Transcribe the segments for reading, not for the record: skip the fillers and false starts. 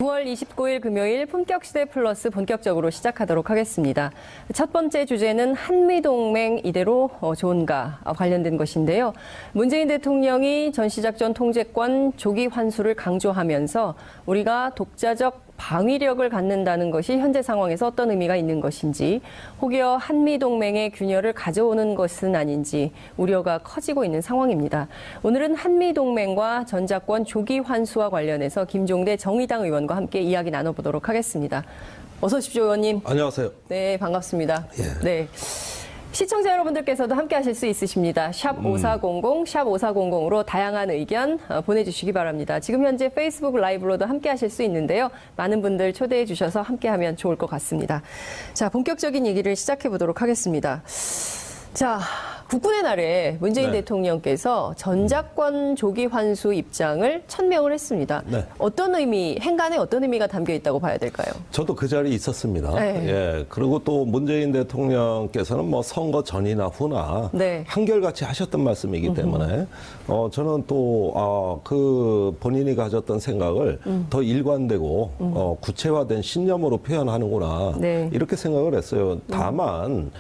9월 29일 금요일 품격시대 플러스 본격적으로 시작하도록 하겠습니다. 첫 번째 주제는 한미동맹 이대로 좋은가 관련된 것인데요. 문재인 대통령이 전시작전 통제권 조기 환수를 강조하면서 우리가 독자적 방위력을 갖는다는 것이 현재 상황에서 어떤 의미가 있는 것인지, 혹여 한미동맹의 균열을 가져오는 것은 아닌지 우려가 커지고 있는 상황입니다. 오늘은 한미동맹과 전자권 조기 환수와 관련해서 김종대 정의당 의원과 함께 이야기 나눠보도록 하겠습니다. 어서 오십시오, 의원님. 안녕하세요. 네, 반갑습니다. 예. 네. 시청자 여러분들께서도 함께 하실 수 있으십니다. 샵 5400, 샵 5400으로 다양한 의견 보내주시기 바랍니다. 지금 현재 페이스북 라이브로도 함께 하실 수 있는데요. 많은 분들 초대해 주셔서 함께 하면 좋을 것 같습니다. 자, 본격적인 얘기를 시작해 보도록 하겠습니다. 자, 국군의 날에 문재인 대통령께서 전자권 조기 환수 입장을 천명을 했습니다. 어떤 의미, 행간에 어떤 의미가 담겨 있다고 봐야 될까요? 저도 그 자리에 있었습니다. 예. 그리고 또 문재인 대통령께서는 뭐 선거 전이나 후나 한결같이 하셨던 말씀이기 때문에 저는 또 그 본인이 가졌던 생각을 더 일관되고 구체화된 신념으로 표현하는구나 이렇게 생각을 했어요. 다만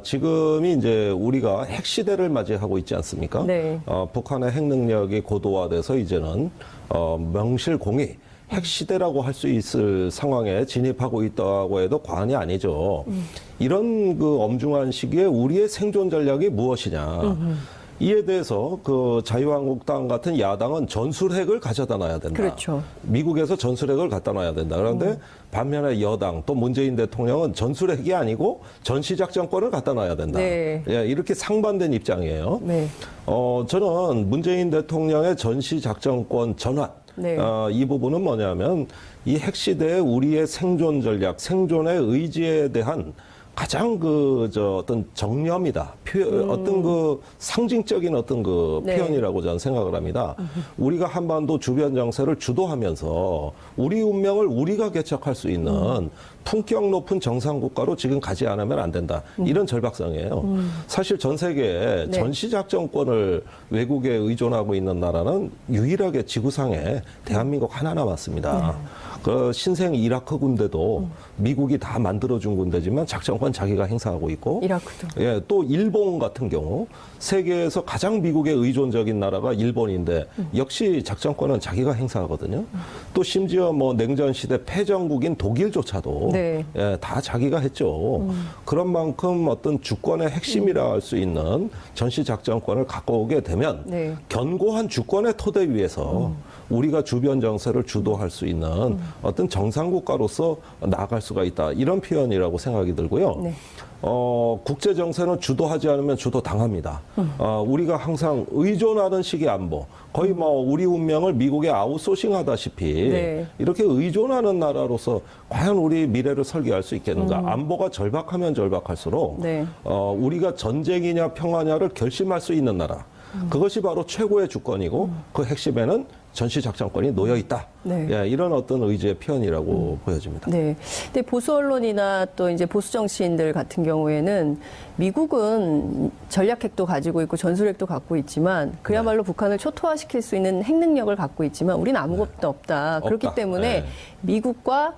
지금이 이제 우리가 핵 시대를 맞이하고 있지 않습니까? 북한의 핵 능력이 고도화돼서 이제는 명실공히 핵 시대라고 할 수 있을 상황에 진입하고 있다고 해도 과언이 아니죠. 이런 그 엄중한 시기에 우리의 생존 전략이 무엇이냐? 이에 대해서 그 자유한국당 같은 야당은 전술핵을 가져다 놔야 된다. 그렇죠. 미국에서 전술핵을 갖다 놔야 된다. 그런데 반면에 여당 또 문재인 대통령은 전술핵이 아니고 전시작전권을 갖다 놔야 된다. 예, 이렇게 상반된 입장이에요. 저는 문재인 대통령의 전시작전권 전환 이 부분은 뭐냐면 이 핵시대에 우리의 생존 전략, 생존의 의지에 대한 가장 어떤 정념이다. 어떤 그 상징적인 어떤 그 표현이라고 저는 생각을 합니다. 우리가 한반도 주변 정세를 주도하면서 우리 운명을 우리가 개척할 수 있는 품격 높은 정상국가로 지금 가지 않으면 안 된다. 이런 절박성이에요. 사실 전 세계에 전시작전권을 외국에 의존하고 있는 나라는 유일하게 지구상에 대한민국 하나 남았습니다. 그 신생 이라크 군대도 미국이 다 만들어준 군대지만 작전권 자기가 행사하고 있고, 이라크도. 예, 또 일본 같은 경우 세계에서 가장 미국에 의존적인 나라가 일본인데 역시 작전권은 자기가 행사하거든요. 또 심지어 뭐 냉전 시대 패전국인 독일조차도 예, 다 자기가 했죠. 그런 만큼 어떤 주권의 핵심이라 할 수 있는 전시 작전권을 갖고 오게 되면 견고한 주권의 토대 위에서 우리가 주변 정세를 주도할 수 있는 어떤 정상국가로서 나아갈 수가 있다. 이런 표현이라고 생각이 들고요. 국제 정세는 주도하지 않으면 주도 당합니다. 우리가 항상 의존하는 식의 안보, 거의 뭐 우리 운명을 미국에 아웃소싱하다시피 이렇게 의존하는 나라로서 과연 우리 미래를 설계할 수 있겠는가? 안보가 절박하면 절박할수록 우리가 전쟁이냐 평화냐를 결심할 수 있는 나라. 그것이 바로 최고의 주권이고 그 핵심에는 전시작전권이 놓여 있다. 예, 이런 어떤 의지의 표현이라고 보여집니다. 근데 보수 언론이나 또 이제 보수 정치인들 같은 경우에는 미국은 전략핵도 가지고 있고 전술핵도 갖고 있지만 그야말로 북한을 초토화시킬 수 있는 핵 능력을 갖고 있지만 우리는 아무것도 없다. 그렇기 때문에 미국과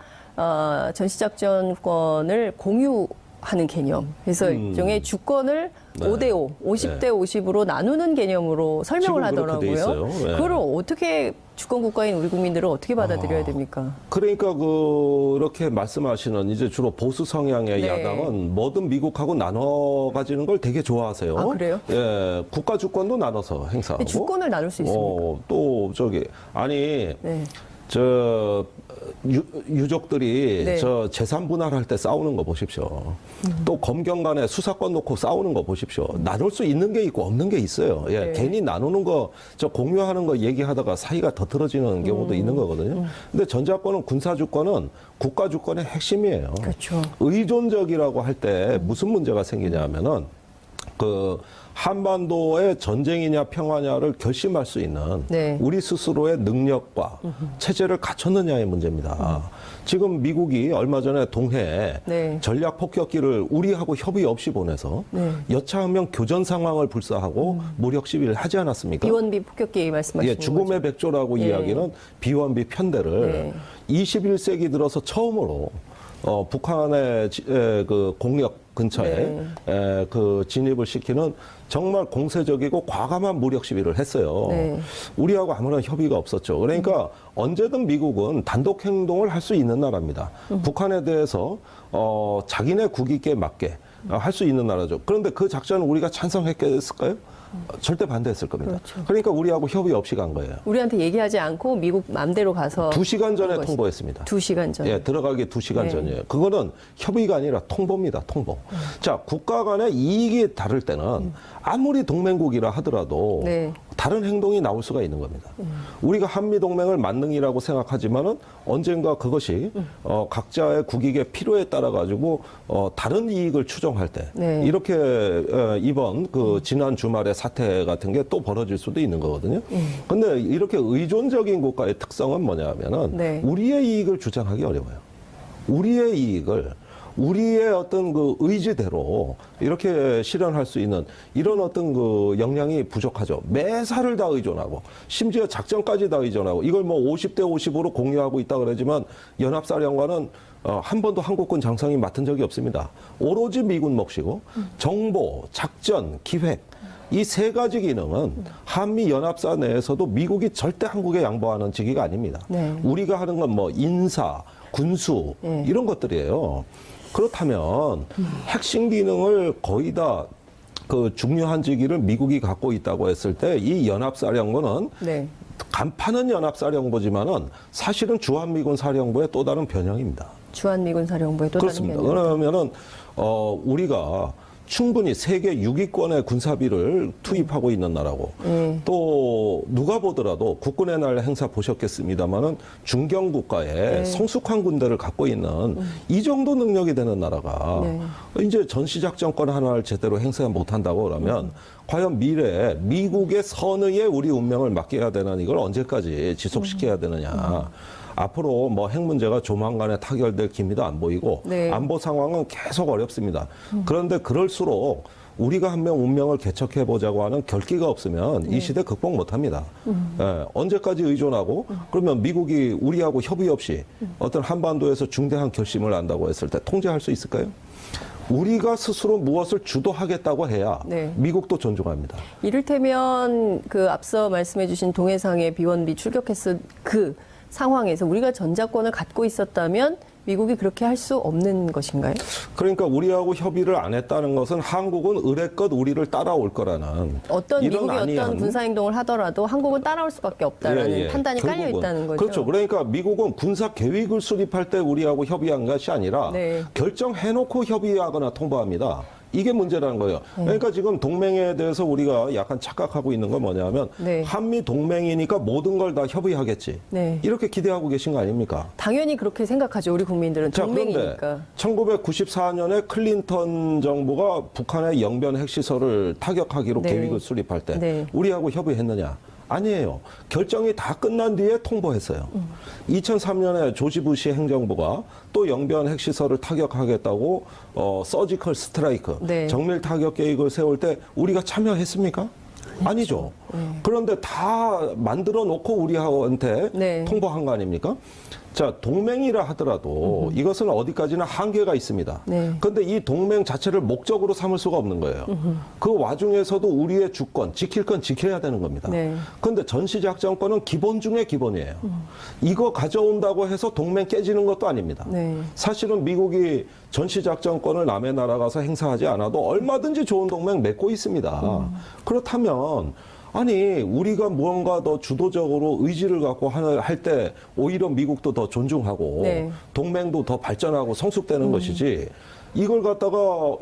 전시작전권을 공유하는 개념. 그래서 일종의 주권을 5대5, 50대 50으로 나누는 개념으로 설명을 하더라고요. 그걸 어떻게 주권 국가인 우리 국민들은 어떻게 받아들여야 됩니까? 그러니까 그렇게 말씀하시는 이제 주로 보수 성향의 야당은 뭐든 미국하고 나눠 가지는 걸 되게 좋아하세요. 아, 그래요? 예, 국가 주권도 나눠서 행사하고. 주권을 나눌 수 있습니까? 또 유족들이 저 재산 분할할 때 싸우는 거 보십시오. 또 검경 간에 수사권 놓고 싸우는 거 보십시오. 나눌 수 있는 게 있고 없는 게 있어요. 예, 괜히 나누는 거, 공유하는 거 얘기하다가 사이가 더 틀어지는 경우도 있는 거거든요. 근데 전자권은 군사주권은 국가주권의 핵심이에요. 그렇죠. 의존적이라고 할 때 무슨 문제가 생기냐면은 그 한반도의 전쟁이냐 평화냐를 결심할 수 있는 네. 우리 스스로의 능력과 체제를 갖췄느냐의 문제입니다. 지금 미국이 얼마 전에 동해에 네. 전략 폭격기를 우리하고 협의 없이 보내서 네. 여차하면 교전 상황을 불사하고 무력 시위를 하지 않았습니까? 비원비 폭격기 말씀하시는 예, 죽음의 거죠? 백조라고 예. 이야기는 비원비 편대를 네. 21세기 들어서 처음으로 북한의 그 공역 근처에 그 진입을 시키는 정말 공세적이고 과감한 무력 시위를 했어요. 네. 우리하고 아무런 협의가 없었죠. 그러니까 언제든 미국은 단독 행동을 할 수 있는 나라입니다. 북한에 대해서 자기네 국익에 맞게 할 수 있는 나라죠. 그런데 그 작전을 우리가 찬성했겠을까요? 절대 반대했을 겁니다. 그렇죠. 그러니까 우리하고 협의 없이 간 거예요. 우리한테 얘기하지 않고 미국 맘대로 가서 2시간 전에 한 통보했습니다. 2시간 전. 예, 들어가기 2시간 네. 전이에요. 그거는 협의가 아니라 통보입니다. 통보. 자, 국가 간의 이익이 다를 때는 아무리 동맹국이라 하더라도 네. 다른 행동이 나올 수가 있는 겁니다. 우리가 한미 동맹을 만능이라고 생각하지만은 언젠가 그것이 각자의 국익의 필요에 따라 가지고 다른 이익을 추정할 때 네. 이렇게 이번 그 지난 주말에 사태 같은 게 또 벌어질 수도 있는 거거든요. 근데 이렇게 의존적인 국가의 특성은 뭐냐면은 네. 우리의 이익을 주장하기 어려워요. 우리의 이익을 우리의 어떤 그 의지대로 이렇게 실현할 수 있는 이런 어떤 그 역량이 부족하죠. 매사를 다 의존하고 심지어 작전까지 다 의존하고 이걸 뭐 50대 50으로 공유하고 있다 그러지만 연합사령관은 한 번도 한국군 장성이 맡은 적이 없습니다. 오로지 미군 몫이고 정보, 작전, 기획 이 세 가지 기능은 한미 연합사 내에서도 미국이 절대 한국에 양보하는 직위가 아닙니다. 네. 우리가 하는 건 뭐 인사, 군수 네. 이런 것들이에요. 그렇다면 핵심 기능을 거의 다 그 중요한 직위를 미국이 갖고 있다고 했을 때 이 연합사령부는 네. 간판은 연합사령부지만은 사실은 주한미군 사령부의 또 다른 변형입니다. 주한미군 사령부의 또 그렇습니다. 다른 변형. 그러면은 우리가 충분히 세계 6위권의 군사비를 투입하고 있는 나라고 또 누가 보더라도 국군의 날 행사 보셨겠습니다마는 중견 국가의 성숙한 군대를 갖고 있는 이 정도 능력이 되는 나라가 이제 전시작전권 하나를 제대로 행사 못한다고 그러면 과연 미래에 미국의 선의에 우리 운명을 맡겨야 되는 이걸 언제까지 지속시켜야 되느냐. 앞으로 뭐 핵 문제가 조만간에 타결될 기미도 안 보이고 네. 안보 상황은 계속 어렵습니다. 그런데 그럴수록 우리가 한 명 운명을 개척해 보자고 하는 결기가 없으면 이 시대 극복 못 합니다. 예, 언제까지 의존하고 그러면 미국이 우리하고 협의 없이 어떤 한반도에서 중대한 결심을 한다고 했을 때 통제할 수 있을까요? 우리가 스스로 무엇을 주도하겠다고 해야 네. 미국도 존중합니다. 이를테면 그 앞서 말씀해 주신 동해상의 비원비 출격했을 그 상황에서 우리가 전자권을 갖고 있었다면 미국이 그렇게 할 수 없는 것인가요? 그러니까 우리하고 협의를 안 했다는 것은 한국은 의례껏 우리를 따라올 거라는 어떤 이런 미국이 안이한 어떤 군사 행동을 하더라도 한국은 따라올 수밖에 없다라는 판단이 깔려 결국은 있다는 거죠. 그렇죠. 그러니까 미국은 군사 계획을 수립할 때 우리하고 협의한 것이 아니라 네. 결정해놓고 협의하거나 통보합니다. 이게 문제라는 거예요. 그러니까 지금 동맹에 대해서 우리가 약간 착각하고 있는 건 뭐냐면 네. 한미 동맹이니까 모든 걸 다 협의하겠지. 네. 이렇게 기대하고 계신 거 아닙니까? 당연히 그렇게 생각하죠. 우리 국민들은 자, 그런데 동맹이니까. 1994년에 클린턴 정부가 북한의 영변 핵시설을 타격하기로 네. 계획을 수립할 때 네. 우리하고 협의했느냐? 아니에요. 결정이 다 끝난 뒤에 통보했어요. 2003년에 조지 부시 행정부가 또 영변 핵시설을 타격하겠다고 서지컬 스트라이크, 네. 정밀 타격 계획을 세울 때 우리가 참여했습니까? 아니죠. 그런데 다 만들어 놓고 우리한테 네. 통보한 거 아닙니까? 자, 동맹이라 하더라도 이것은 어디까지나 한계가 있습니다. 네. 그런데 이 동맹 자체를 목적으로 삼을 수가 없는 거예요. 그 와중에서도 우리의 주권, 지킬 건 지켜야 되는 겁니다. 네. 그런데 전시작전권은 기본 중에 기본이에요. 이거 가져온다고 해서 동맹 깨지는 것도 아닙니다. 네. 사실은 미국이 전시작전권을 남의 나라 가서 행사하지 않아도 얼마든지 좋은 동맹 맺고 있습니다. 그렇다면 아니 우리가 무언가 더 주도적으로 의지를 갖고 할 때 오히려 미국도 더 존중하고 네. 동맹도 더 발전하고 성숙되는 것이지 이걸 갖다가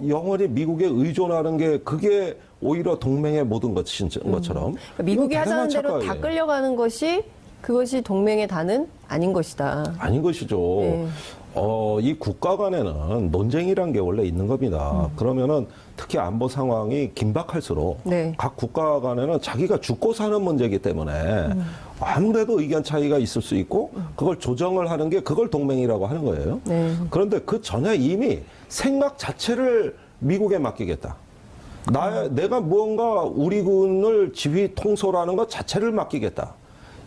영원히 미국에 의존하는 게 그게 오히려 동맹의 모든 것인 것처럼 그러니까 미국이 이건 하자는 대단한 대로 다 착각이에요. 끌려가는 것이 그것이 동맹의 다는 아닌 것이다. 아닌 것이죠. 네. 이 국가 간에는 논쟁이란 게 원래 있는 겁니다. 그러면은 특히 안보 상황이 긴박할수록 네. 각 국가 간에는 자기가 죽고 사는 문제이기 때문에 아무래도 의견 차이가 있을 수 있고 그걸 조정을 하는 게 그걸 동맹이라고 하는 거예요. 네. 그런데 그 전에 이미 생각 자체를 미국에 맡기겠다. 내가 무언가 우리 군을 지휘 통솔하는 것 자체를 맡기겠다.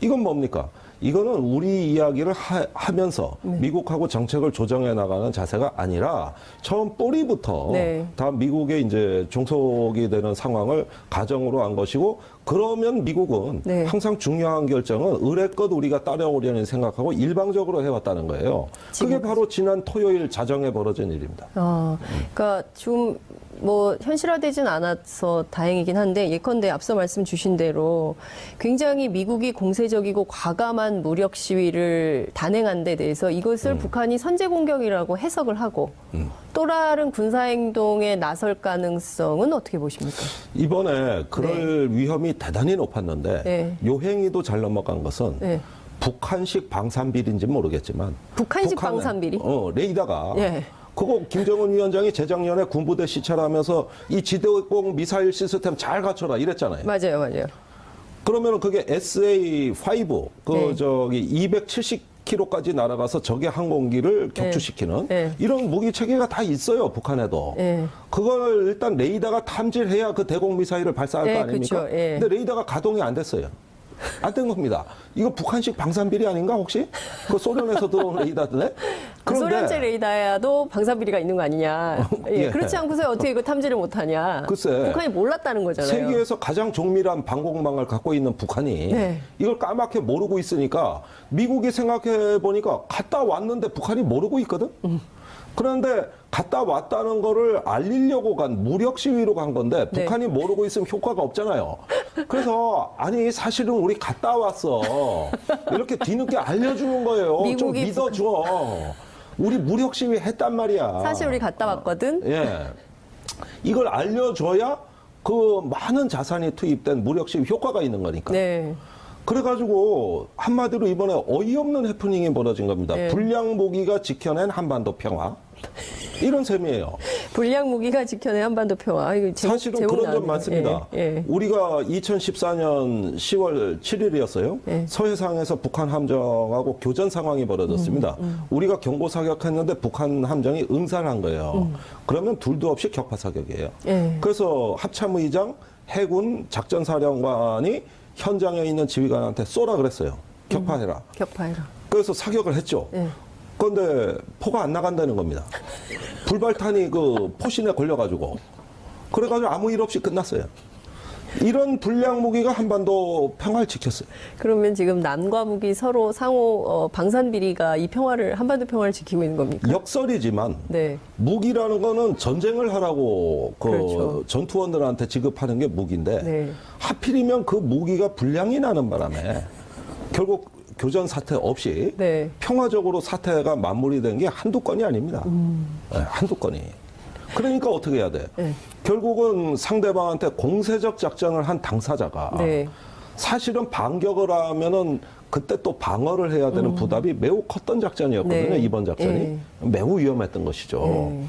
이건 뭡니까? 이거는 우리 이야기를 하면서 미국하고 정책을 조정해 나가는 자세가 아니라 처음 뿌리부터 네. 다 미국의 이제 종속이 되는 상황을 가정으로 한 것이고 그러면 미국은 네. 항상 중요한 결정은 의례껏 우리가 따라오려는 생각하고 일방적으로 해왔다는 거예요. 그게 바로 지난 토요일 자정에 벌어진 일입니다. 그러니까 좀 뭐 현실화되진 않아서 다행이긴 한데 예컨대 앞서 말씀 주신 대로 굉장히 미국이 공세적이고 과감한 무력 시위를 단행한 데 대해서 이것을 북한이 선제 공격이라고 해석을 하고 또 다른 군사행동에 나설 가능성은 어떻게 보십니까? 이번에 그럴 위험이 대단히 높았는데 네. 요 행위도 잘 넘어간 것은 네. 북한식 방산비리인지는 모르겠지만 북한식 북한의, 방산비리? 레이더가 예. 그거 김정은 위원장이 재작년에 군부대 시찰하면서 이 지대공 미사일 시스템 잘 갖춰라 이랬잖아요. 맞아요, 맞아요. 그러면 그게 SA5 네. 270km까지 날아가서 적의 항공기를 격추시키는 네. 이런 무기 체계가 다 있어요 북한에도. 네. 그걸 일단 레이더가 탐지해야 그 대공 미사일을 발사할 네, 거 아닙니까? 그쵸, 예. 근데 레이더가 가동이 안 됐어요. 안 된 겁니다. 이거 북한식 방산비리 아닌가 혹시? 그 소련에서 들어온 레이더인데? 소련제 레이더야도 방산비리가 있는 거 아니냐. 예. 예. 그렇지 않고서 어떻게 이거 탐지를 못하냐. 글쎄. 북한이 몰랐다는 거잖아요. 세계에서 가장 정밀한 방공망을 갖고 있는 북한이 네. 이걸 까맣게 모르고 있으니까 미국이 생각해 보니까 갔다 왔는데 북한이 모르고 있거든? 그런데 갔다 왔다는 거를 알리려고 간 무력 시위로 간 건데 네. 북한이 모르고 있으면 효과가 없잖아요. 그래서 아니 사실은 우리 갔다 왔어. 이렇게 뒤늦게 알려주는 거예요. 좀 미국이 믿어줘. 우리 무력 시위 했단 말이야. 사실 우리 갔다 왔거든. 예. 이걸 알려줘야 그 많은 자산이 투입된 무력 시위 효과가 있는 거니까. 네. 그래가지고 한마디로 이번에 어이없는 해프닝이 벌어진 겁니다. 네. 불량 무기가 지켜낸 한반도 평화. 이런 셈이에요. 불량 무기가 지켜낸 한반도 평화. 이거 사실은 그런 점 많습니다. 예, 예. 우리가 2014년 10월 7일이었어요. 예. 서해상에서 북한 함정하고 교전 상황이 벌어졌습니다. 우리가 경보 사격했는데 북한 함정이 응살한 거예요. 그러면 둘도 없이 격파 사격이에요. 예. 그래서 합참의장 해군 작전사령관이 현장에 있는 지휘관한테 쏘라 그랬어요. 격파해라. 격파해라. 그래서 사격을 했죠. 예. 그런데 포가 안 나간다는 겁니다. 불발탄이 그 포신에 걸려가지고. 그래가지고 아무 일 없이 끝났어요. 이런 불량 무기가 한반도 평화를 지켰어요. 그러면 지금 남과 북이 서로 상호 방산 비리가 이 평화를 한반도 평화를 지키고 있는 겁니까? 역설이지만 네. 무기라는 거는 전쟁을 하라고 그 그렇죠. 전투원들한테 지급하는 게 무기인데 네. 하필이면 그 무기가 불량이 나는 바람에 결국 교전 사태 없이 네. 평화적으로 사태가 마무리된 게 한두 건이 아닙니다. 네, 한두 건이. 그러니까 어떻게 해야 돼? 네. 결국은 상대방한테 공세적 작전을 한 당사자가 네. 사실은 반격을 하면은 그때 또 방어를 해야 되는 부담이 매우 컸던 작전이었거든요. 네. 이번 작전이. 네. 매우 위험했던 것이죠. 네.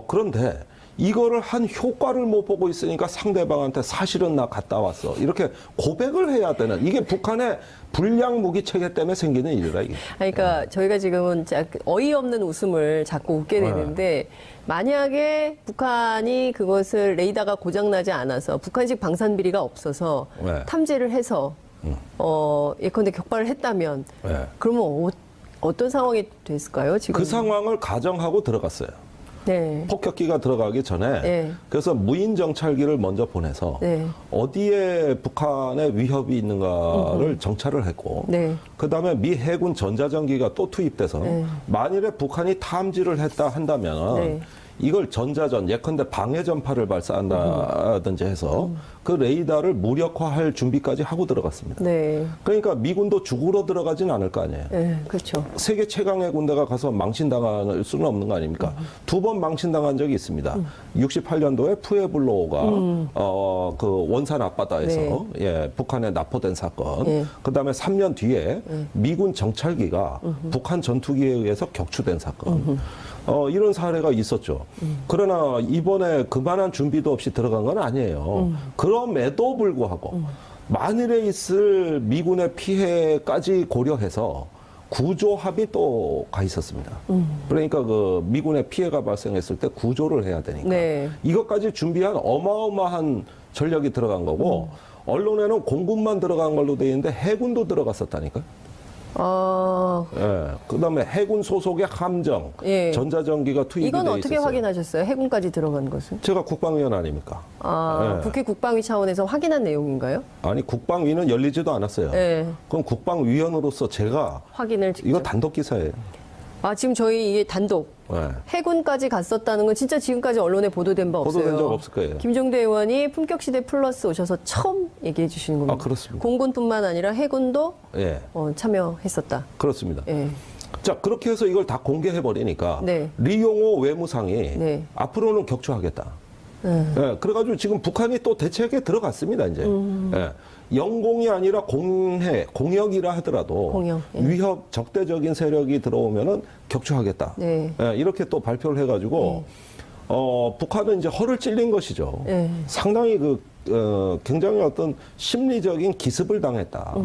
그런데 이거를 한 효과를 못 보고 있으니까 상대방한테 사실은 나 갔다 왔어. 이렇게 고백을 해야 되는 이게 북한의 불량 무기 체계 때문에 생기는 일이라 이게. 그러니까 저희가 지금은 어이없는 웃음을 자꾸 웃게 되는데 만약에 북한이 그것을 레이더가 고장나지 않아서 북한식 방산 비리가 없어서 네. 탐지를 해서 예컨대 격발을 했다면 네. 그러면 어떤 상황이 됐을까요? 지금 그 상황을 가정하고 들어갔어요. 네. 폭격기가 들어가기 전에 네. 그래서 무인 정찰기를 먼저 보내서 네. 어디에 북한의 위협이 있는가를 정찰을 했고 네. 그다음에 미 해군 전자전기가 또 투입돼서 네. 만일에 북한이 탐지를 했다 한다면 네. 이걸 전자전, 예컨대 방해 전파를 발사한다든지 해서 그 레이더를 무력화할 준비까지 하고 들어갔습니다. 네. 그러니까 미군도 죽으러 들어가진 않을 거 아니에요. 네, 그렇죠. 세계 최강의 군대가 가서 망신당할 수는 없는 거 아닙니까? 2번 망신당한 적이 있습니다. 68년도에 푸에블로가 그 원산 앞바다에서 네. 예, 북한에 납포된 사건. 네. 그다음에 3년 뒤에 미군 정찰기가 북한 전투기에 의해서 격추된 사건. 이런 사례가 있었죠. 그러나 이번에 그만한 준비도 없이 들어간 건 아니에요. 그럼에도 불구하고 만일에 있을 미군의 피해까지 고려해서 구조합이 또 가 있었습니다. 그러니까 그 미군의 피해가 발생했을 때 구조를 해야 되니까 네. 이것까지 준비한 어마어마한 전력이 들어간 거고 언론에는 공군만 들어간 걸로 돼 있는데 해군도 들어갔었다니까요. 아, 예. 그다음에 해군 소속의 함정, 예. 전자전기가 투입이 이건 돼 어떻게 있었어요. 확인하셨어요? 해군까지 들어간 것은? 제가 국방위원 아닙니까? 아, 예. 국회 국방위 차원에서 확인한 내용인가요? 아니 국방위는 열리지도 않았어요. 네. 그럼 국방위원으로서 제가 확인을 직접. 이거 단독 기사예요. 아, 지금 저희 이게 단독 예. 해군까지 갔었다는 건 진짜 지금까지 언론에 보도된 바 없어요. 보도된 적 없을 거예요. 김종대 의원이 품격시대 플러스 오셔서 처음 얘기해 주시는 겁니다. 아, 그렇습니다. 공군뿐만 아니라 해군도 예, 참여했었다. 그렇습니다. 예. 자, 그렇게 해서 이걸 다 공개해 버리니까 네. 리용호 외무상이 네. 앞으로는 격추하겠다. 예, 그래가지고 지금 북한이 또 대책에 들어갔습니다, 이제. 예, 영공이 아니라 공역이라 하더라도 공역, 예. 위협, 적대적인 세력이 들어오면은 격추하겠다. 네. 예, 이렇게 또 발표를 해가지고, 북한은 이제 허를 찔린 것이죠. 네. 상당히 굉장히 어떤 심리적인 기습을 당했다.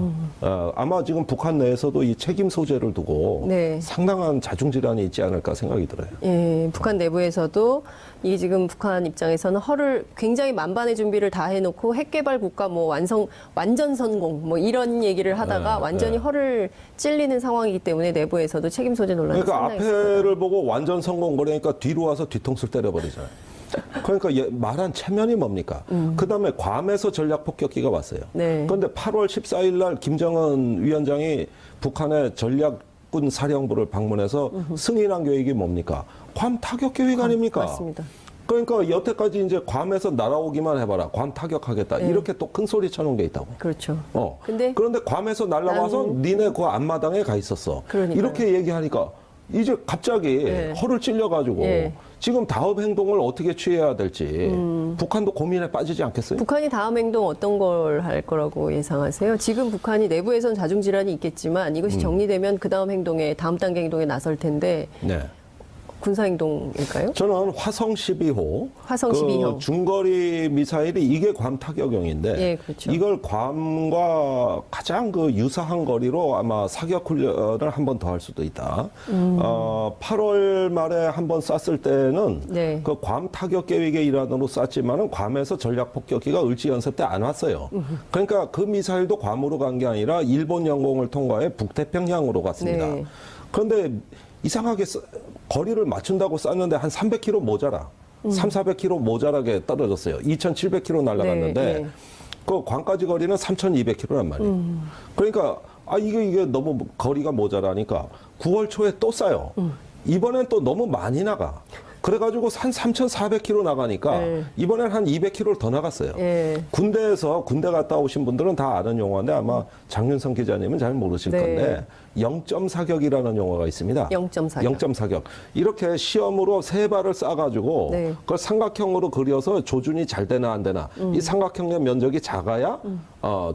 아마 지금 북한 내에서도 이 책임 소재를 두고 네. 상당한 자중질환이 있지 않을까 생각이 들어요. 예, 북한 내부에서도 이 지금 북한 입장에서는 허를 굉장히 만반의 준비를 다 해놓고 핵개발 국가 뭐 완전 성공 뭐 이런 얘기를 하다가 네, 완전히 네. 허를 찔리는 상황이기 때문에 내부에서도 책임 소재 논란이 그러니까 상당히 있을 거다. 앞에를 보고 완전 성공 그러니까 뒤로 와서 뒤통수를 때려버리잖아요. 그러니까 말한 체면이 뭡니까? 그다음에 괌에서 전략 폭격기가 왔어요. 네. 그런데 8월 14일 날 김정은 위원장이 북한의 전략군 사령부를 방문해서 승인한 계획이 뭡니까? 괌 타격 계획 아닙니까? 맞습니다. 그러니까 여태까지 이제 괌에서 날아오기만 해봐라. 괌 타격하겠다. 이렇게 또 큰 소리 쳐놓은 게 있다고. 그렇죠. 그런데 괌에서 날아와서 니네 그 앞마당에 가 있었어. 그러니까요. 이렇게 얘기하니까 이제 갑자기 예. 허를 찔려가지고 예. 지금 다음 행동을 어떻게 취해야 될지 북한도 고민에 빠지지 않겠어요? 북한이 다음 행동 어떤 걸 할 거라고 예상하세요? 지금 북한이 내부에선 자중질환이 있겠지만 이것이 정리되면 그 다음 행동에 다음 단계 행동에 나설 텐데 네. 군사행동일까요? 저는 화성 12호, 화성 12호. 중거리 미사일이 이게 괌 타격용인데 예, 그렇죠. 이걸 괌과 가장 유사한 거리로 아마 사격 훈련을 한 번 더 할 수도 있다. 8월 말에 한 번 쐈을 때는 네. 그 괌 타격 계획의 일환으로 쐈지만은 괌에서 전략 폭격기가 을지 연습 때 안 왔어요. 그러니까 그 미사일도 괌으로 간 게 아니라 일본 영공을 통과해 북태평양으로 갔습니다. 네. 그런데 이상하게 거리를 맞춘다고 쐈는데 한 300km 모자라. 3,400km 모자라게 떨어졌어요. 2,700km 날아갔는데 네, 네. 그 광까지 거리는 3,200km란 말이에요. 그러니까 이게 너무 거리가 모자라니까 9월 초에 또 쏴요. 이번엔 또 너무 많이 나가. 그래가지고 한 3,400km 나가니까 네. 이번엔 한 200km를 더 나갔어요. 예. 군대 갔다 오신 분들은 다 아는 용어인데 아마 장윤성 기자님은 잘 모르실 네. 건데 0.사격이라는 용어가 있습니다. 0.사격. 0.사격. 이렇게 시험으로 세 발을 쏴가지고 네. 그걸 삼각형으로 그려서 조준이 잘 되나 안 되나. 이 삼각형의 면적이 작아야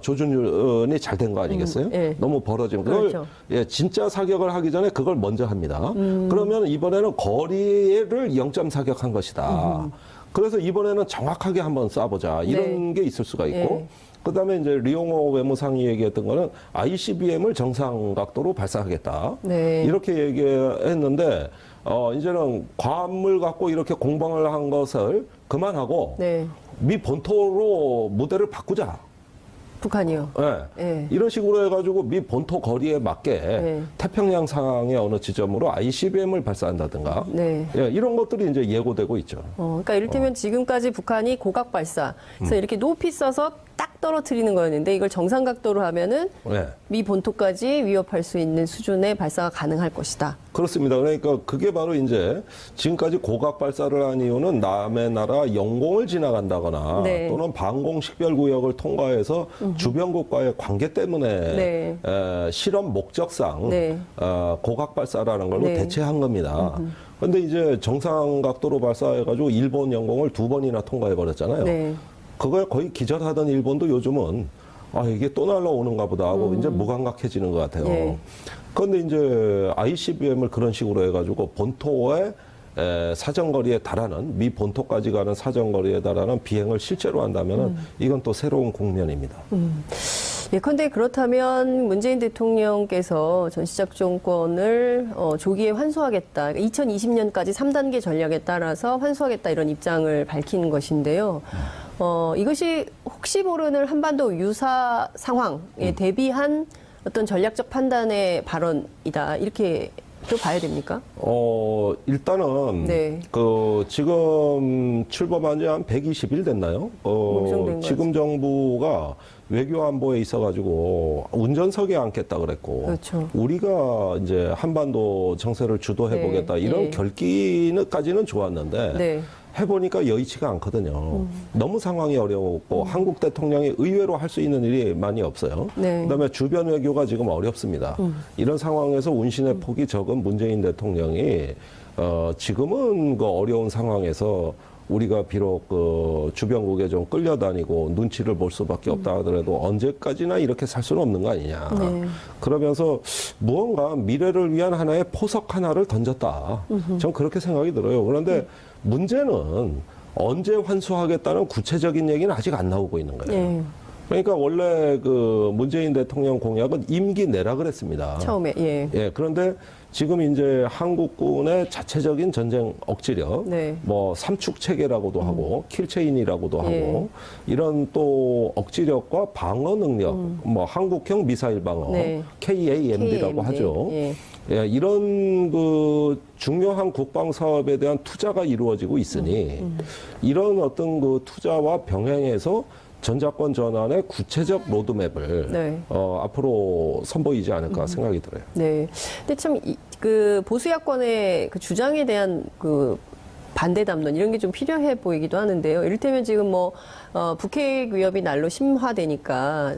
조준이 잘 된 거 아니겠어요? 예. 너무 벌어지면 그걸 그렇죠. 진짜 사격을 하기 전에 그걸 먼저 합니다. 그러면 이번에는 거리를 0.사격한 것이다. 그래서 이번에는 정확하게 한번 쏴보자. 이런 게 있을 수가 있고. 예. 그다음에 이제 리용호 외무상이 얘기했던 거는 ICBM을 정상 각도로 발사하겠다. 네. 이렇게 얘기했는데 이제는 괌을 갖고 이렇게 공방을 한 것을 그만하고 네. 미 본토로 무대를 바꾸자. 북한이요. 예. 예. 이런 식으로 해가지고 미 본토 거리에 맞게 태평양 상황의 어느 지점으로 ICBM을 발사한다든가 네. 예, 이런 것들이 이제 예고되고 있죠. 그러니까 이를테면 지금까지 북한이 고각 발사, 그래서 이렇게 높이 써서 딱 떨어뜨리는 거였는데 이걸 정상 각도로 하면은 네. 미 본토까지 위협할 수 있는 수준의 발사가 가능할 것이다. 그렇습니다. 그러니까 그게 바로 이제 지금까지 고각 발사를 한 이유는 남의 나라 영공을 지나간다거나 네. 또는 방공 식별구역을 통과해서 주변 국가의 관계 때문에 네. 실험 목적상 네. 고각 발사라는 걸로 네. 대체한 겁니다. 그런데 이제 정상 각도로 발사해가지고 일본 영공을 2번이나 통과해버렸잖아요. 네. 그거에 거의 기절하던 일본도 요즘은 이게 또 날라오는가 보다 하고 이제 무감각해지는 것 같아요. 예. 그런데 이제 ICBM을 그런 식으로 해가지고 본토의 사정거리에 달하는 미 본토까지 가는 사정거리에 달하는 비행을 실제로 한다면은 이건 또 새로운 국면입니다. 예컨대 그렇다면 문재인 대통령께서 전시작전권을 조기에 환수하겠다. 2020년까지 3단계 전략에 따라서 환수하겠다 이런 입장을 밝힌 것인데요. 이것이 혹시 모르는 한반도 유사 상황에 대비한 어떤 전략적 판단의 발언이다. 이렇게 또 봐야 됩니까? 일단은 네. 지금 출범한 지 한 120일 됐나요? 된 지금 정부가 외교 안보에 있어가지고 운전석에 앉겠다 그랬고, 그렇죠. 우리가 이제 한반도 정세를 주도해 보겠다 네. 이런 예. 결기까지는 좋았는데. 네. 해보니까 여의치가 않거든요. 너무 상황이 어려웠고 한국 대통령이 의외로 할 수 있는 일이 많이 없어요. 네. 그다음에 주변 외교가 지금 어렵습니다. 이런 상황에서 운신의 폭이 적은 문재인 대통령이 지금은 그 어려운 상황에서 우리가 비록 그 주변국에 좀 끌려다니고 눈치를 볼 수밖에 없다 하더라도 언제까지나 이렇게 살 수는 없는 거 아니냐. 네. 그러면서 무언가 미래를 위한 하나의 포석 하나를 던졌다. 전 그렇게 생각이 들어요. 그런데 문제는 언제 환수하겠다는 구체적인 얘기는 아직 안 나오고 있는 거예요. 예. 그러니까 원래 그 문재인 대통령 공약은 임기 내라 그랬습니다. 처음에 예. 그런데 지금 이제 한국군의 자체적인 전쟁 억지력, 네. 뭐 삼축 체계라고도 하고 킬체인이라고도 하고 이런 또 억지력과 방어 능력, 뭐 한국형 미사일 방어, 네. KAMD라고 하죠. 예. 이런 그 중요한 국방 사업에 대한 투자가 이루어지고 있으니 이런 어떤 그 투자와 병행해서 전자권 전환의 구체적 로드맵을 네. 앞으로 선보이지 않을까 생각이 들어요. 네. 근데 참 그 보수 야권의 그 주장에 대한 그 반대 담론 이런 게 좀 필요해 보이기도 하는데요. 이를테면 지금 뭐 북핵 위협이 날로 심화되니까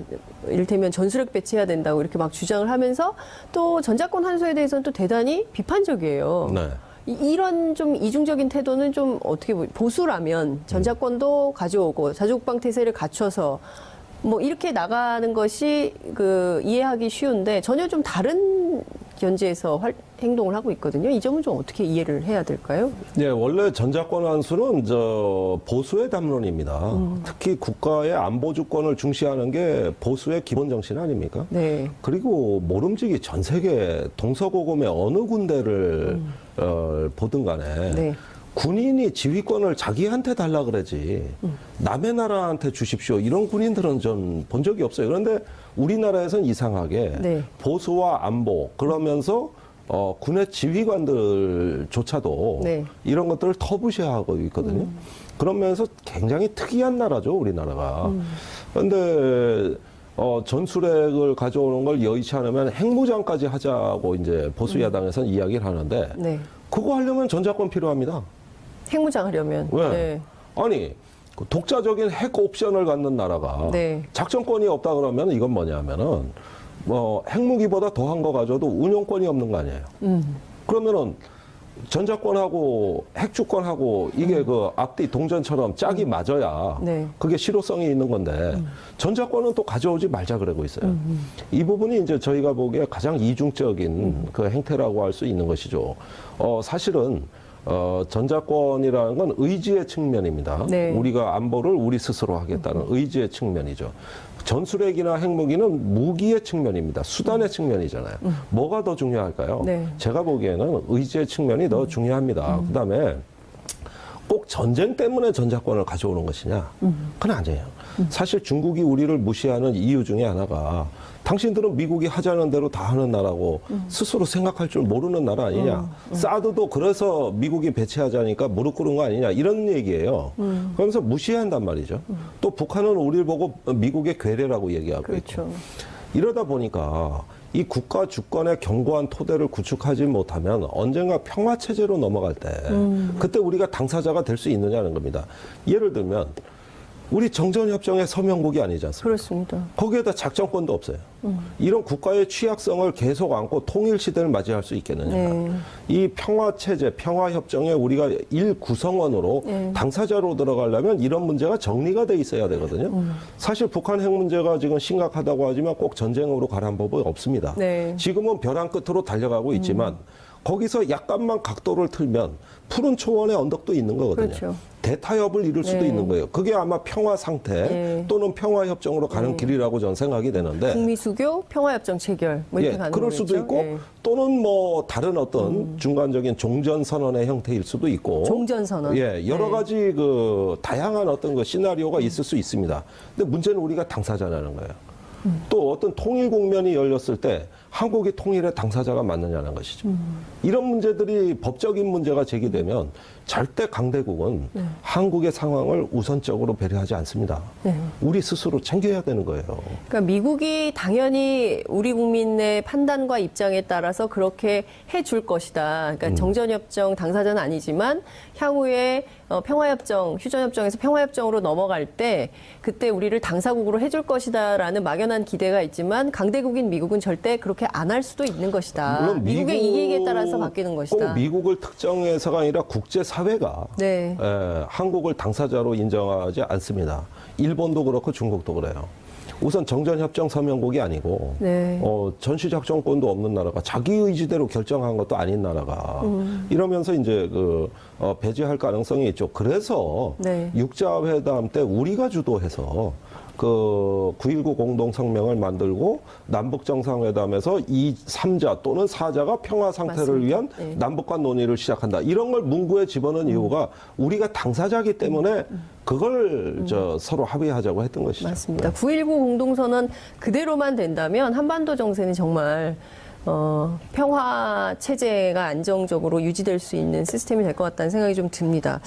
이를테면 전술핵 배치해야 된다고 이렇게 막 주장을 하면서 또 전자권 환수에 대해서는 또 대단히 비판적이에요. 네. 이런 좀 이중적인 태도는 좀 어떻게 보수라면 전자권도 가져오고 자주국방 태세를 갖춰서 뭐 이렇게 나가는 것이 그 이해하기 쉬운데 전혀 좀 다른 견지에서 행동을 하고 있거든요. 이 점은 좀 어떻게 이해를 해야 될까요? 네, 원래 전자권 환수는 보수의 담론입니다. 특히 국가의 안보 주권을 중시하는 게 보수의 기본 정신 아닙니까? 네. 그리고 모름지기 전 세계 동서고금의 어느 군대를 보든 간에 네. 군인이 지휘권을 자기한테 달라 그러지 남의 나라한테 주십시오 이런 군인들은 전 본 적이 없어요. 그런데 우리나라에서는 이상하게 네. 보수와 안보 그러면서 군의 지휘관들조차도 네. 이런 것들을 터부시하고 있거든요. 그러면서 굉장히 특이한 나라죠, 우리나라가. 그런데 전술핵을 가져오는 걸 여의치 않으면 핵무장까지 하자고 이제 보수 야당에서는 이야기를 하는데 네. 그거 하려면 전자권 필요합니다. 핵무장 하려면. 왜? 네. 아니, 그 독자적인 핵 옵션을 갖는 나라가 네. 작전권이 없다 그러면 이건 뭐냐면은 뭐 핵무기보다 더한 거 가져도 운용권이 없는 거 아니에요. 그러면은 전자권하고 핵주권하고 이게 그 앞뒤 동전처럼 짝이 맞아야 네. 그게 실효성이 있는 건데 전자권은 또 가져오지 말자 그러고 있어요. 이 부분이 이제 저희가 보기에 가장 이중적인 그 행태라고 할 수 있는 것이죠. 사실은 전자권이라는 건 의지의 측면입니다. 네. 우리가 안보를 우리 스스로 하겠다는 의지의 측면이죠. 전술핵이나 핵무기는 무기의 측면입니다. 수단의 측면이잖아요. 뭐가 더 중요할까요? 네. 제가 보기에는 의지의 측면이 더 중요합니다. 그다음에 꼭 전쟁 때문에 전자권을 가져오는 것이냐? 그건 아니에요. 사실 중국이 우리를 무시하는 이유 중에 하나가 당신들은 미국이 하자는 대로 다 하는 나라고 스스로 생각할 줄 모르는 나라 아니냐. 사드도 그래서 미국이 배치하자니까 무릎 꿇은 거 아니냐. 이런 얘기예요. 그러면서 무시한단 말이죠. 또 북한은 우리를 보고 미국의 괴뢰라고 얘기하고 그렇죠. 있고. 이러다 보니까 이 국가 주권의 견고한 토대를 구축하지 못하면 언젠가 평화체제로 넘어갈 때 그때 우리가 당사자가 될 수 있느냐는 겁니다. 예를 들면 우리 정전협정의 서명국이 아니지 않습니까? 그렇습니다. 거기에다 작전권도 없어요. 이런 국가의 취약성을 계속 안고 통일 시대를 맞이할 수 있겠느냐. 네. 이 평화체제, 평화협정에 우리가 일구성원으로 네. 당사자로 들어가려면 이런 문제가 정리가 돼 있어야 되거든요. 사실 북한 핵 문제가 지금 심각하다고 하지만 꼭 전쟁으로 가란 법은 없습니다. 네. 지금은 벼랑 끝으로 달려가고 있지만 거기서 약간만 각도를 틀면 푸른 초원의 언덕도 있는 거거든요. 그렇죠. 대타협을 이룰 수도 네. 있는 거예요. 그게 아마 평화 상태 네. 또는 평화 협정으로 가는 길이라고 저는 생각이 되는데. 북미 수교, 평화협정 체결 뭐 이렇게 가는 그럴 거겠죠? 수도 있고 네. 또는 뭐 다른 어떤 중간적인 종전 선언의 형태일 수도 있고. 종전 선언. 예, 여러 네. 가지 그 다양한 어떤 그 시나리오가 있을 수 있습니다. 근데 문제는 우리가 당사자라는 거예요. 또 어떤 통일 국면이 열렸을 때 한국이 통일의 당사자가 맞느냐는 것이죠. 이런 문제들이 법적인 문제가 제기되면 절대 강대국은 한국의 상황을 우선적으로 배려하지 않습니다. 네. 우리 스스로 챙겨야 되는 거예요. 그러니까 미국이 당연히 우리 국민의 판단과 입장에 따라서 그렇게 해줄 것이다. 그러니까 정전협정 당사자는 아니지만 향후에 평화협정, 휴전협정에서 평화협정으로 넘어갈 때 그때 우리를 당사국으로 해줄 것이다라는 막연한 기대가 있지만 강대국인 미국은 절대 그렇게 안 할 수도 있는 것이다. 물론 미국의 이익에 따라서 바뀌는 것이다. 꼭 미국을 특정해서가 아니라 국제사회가 네. 한국을 당사자로 인정하지 않습니다. 일본도 그렇고 중국도 그래요. 우선 정전협정 서명국이 아니고 네. 전시작전권도 없는 나라가 자기 의지대로 결정한 것도 아닌 나라가 이러면서 이제 배제할 가능성이 있죠. 그래서 네. 육자회담 때 우리가 주도해서 그 9.19 공동성명을 만들고 남북정상회담에서 이 3자 또는 4자가 평화 상태를 맞습니다. 위한 네. 남북 간 논의를 시작한다. 이런 걸 문구에 집어넣은 이유가 우리가 당사자이기 때문에 그걸 서로 합의하자고 했던 것이죠. 맞습니다. 9.19 공동선언 그대로만 된다면 한반도 정세는 정말 평화 체제가 안정적으로 유지될 수 있는 시스템이 될 것 같다는 생각이 좀 듭니다.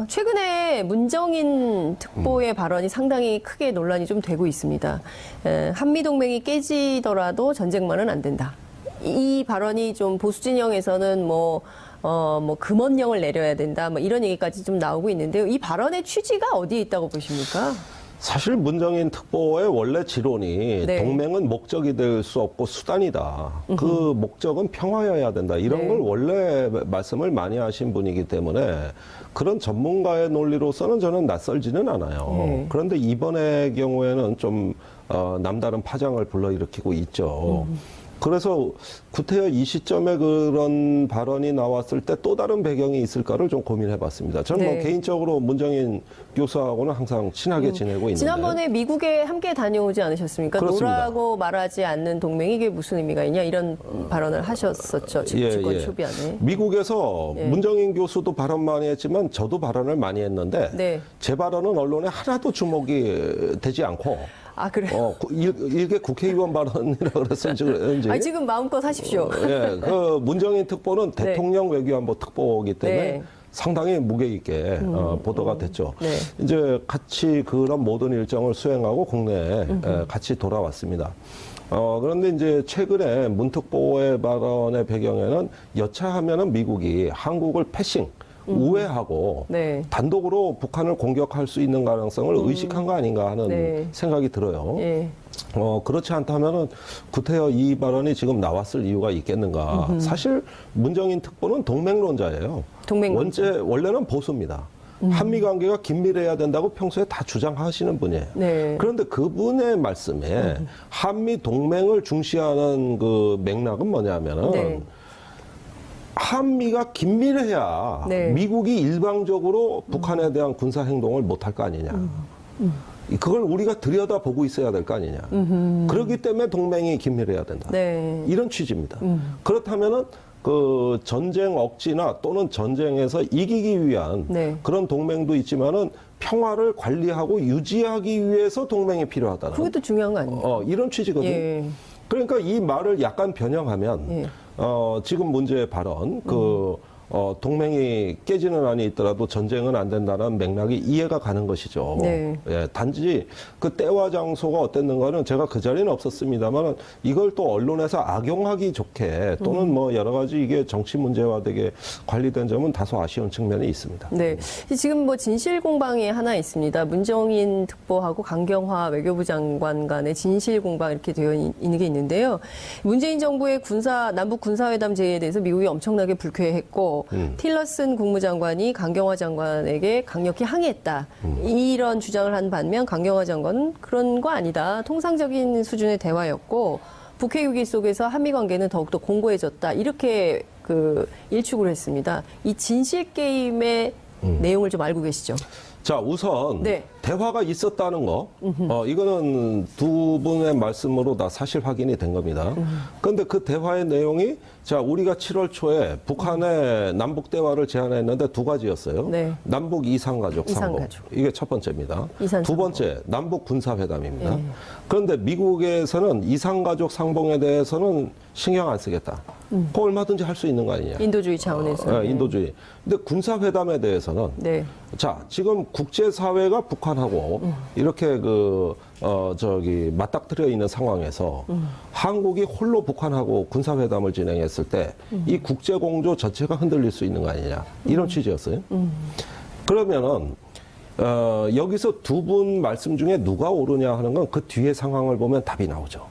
최근에 문정인 특보의 발언이 상당히 크게 논란이 좀 되고 있습니다. 한미동맹이 깨지더라도 전쟁만은 안 된다. 이 발언이 좀 보수 진영에서는 뭐 금원령을 내려야 된다. 뭐 이런 얘기까지 좀 나오고 있는데요. 이 발언의 취지가 어디에 있다고 보십니까? 사실 문정인 특보의 원래 지론이 네. 동맹은 목적이 될 수 없고 수단이다. 그 목적은 평화여야 된다. 이런 네. 걸 원래 말씀을 많이 하신 분이기 때문에 그런 전문가의 논리로서는 저는 낯설지는 않아요. 네. 그런데 이번의 경우에는 좀 남다른 파장을 불러일으키고 있죠. 그래서 구태여 이 시점에 그런 발언이 나왔을 때 또 다른 배경이 있을까를 좀 고민해 봤습니다. 저는 네. 뭐 개인적으로 문정인 교수하고는 항상 친하게 지내고 있는데. 지난번에 미국에 함께 다녀오지 않으셨습니까? 그렇습니다. 노라고 말하지 않는 동맹이 이게 무슨 의미가 있냐 이런 발언을 하셨었죠. 집권 초비안에. 미국에서 예. 문정인 교수도 발언 많이 했지만 저도 발언을 많이 했는데 네. 제 발언은 언론에 하나도 주목이 되지 않고 아, 그래요? 일개 국회의원 발언이라고 그랬는지. 아니, 지금 마음껏 하십시오. 예, 그 문정인 특보는 네. 대통령 외교안보 특보이기 때문에 네. 상당히 무게 있게 보도가 됐죠. 네. 이제 같이 그런 모든 일정을 수행하고 국내에 같이 돌아왔습니다. 그런데 이제 최근에 문 특보의 발언의 배경에는 여차하면은 미국이 한국을 패싱, 우회하고 네. 단독으로 북한을 공격할 수 있는 가능성을 의식한 거 아닌가 하는 네. 생각이 들어요. 예. 그렇지 않다면은 구태여 이 발언이 지금 나왔을 이유가 있겠는가. 사실 문정인 특보는 동맹론자예요. 동맹론자. 원래는 보수입니다. 한미 관계가 긴밀해야 된다고 평소에 다 주장하시는 분이에요. 네. 그런데 그분의 말씀에 한미 동맹을 중시하는 그 맥락은 뭐냐면은 네. 한미가 긴밀해야 네. 미국이 일방적으로 북한에 대한 군사 행동을 못할 거 아니냐. 그걸 우리가 들여다보고 있어야 될 거 아니냐. 그렇기 때문에 동맹이 긴밀해야 된다. 네. 이런 취지입니다. 그렇다면은 그 전쟁 억지나 또는 전쟁에서 이기기 위한 네. 그런 동맹도 있지만은 평화를 관리하고 유지하기 위해서 동맹이 필요하다는 그게 또 중요한 거 아닙니까? 이런 취지거든요. 예. 그러니까 이 말을 약간 변형하면 예. 지금 문제의 발언 동맹이 깨지는 한이 있더라도 전쟁은 안 된다는 맥락이 이해가 가는 것이죠. 네. 예, 단지 그 때와 장소가 어땠는가는 제가 그 자리는 없었습니다만 이걸 또 언론에서 악용하기 좋게 또는 뭐 여러 가지 이게 정치 문제화되게 관리된 점은 다소 아쉬운 측면이 있습니다. 네. 지금 뭐 진실 공방이 하나 있습니다. 문정인 특보하고 강경화 외교부 장관 간의 진실 공방 이렇게 되어 있는 게 있는데요. 문재인 정부의 남북 군사회담 제의에 대해서 미국이 엄청나게 불쾌했고 틸러슨 국무장관이 강경화 장관에게 강력히 항의했다. 이런 주장을 한 반면 강경화 장관은 그런 거 아니다. 통상적인 수준의 대화였고 북핵 위기 속에서 한미 관계는 더욱더 공고해졌다. 이렇게 일축을 했습니다. 이 진실 게임의 내용을 좀 알고 계시죠? 자, 우선 네. 대화가 있었다는 거, 이거는 두 분의 말씀으로 다 사실 확인이 된 겁니다. 그런데 그 대화의 내용이 자, 우리가 7월 초에 북한의 남북 대화를 제안했는데 두 가지였어요. 네. 남북 이산가족 상봉. 이산가족. 이게 첫 번째입니다. 이산 두 번째, 남북 군사회담입니다. 그런데 미국에서는 이산가족 상봉에 대해서는 신경 안 쓰겠다. 그거 얼마든지 할 수 있는 거 아니냐. 인도주의 차원에서. 인도주의. 근데 군사회담에 대해서는 네. 자, 지금 국제사회가 북한하고 이렇게 맞닥뜨려 있는 상황에서 한국이 홀로 북한하고 군사회담을 진행했을 때 이 국제공조 전체가 흔들릴 수 있는 거 아니냐. 이런 취지였어요. 그러면은, 여기서 두 분 말씀 중에 누가 옳으냐 하는 건 그 뒤에 상황을 보면 답이 나오죠.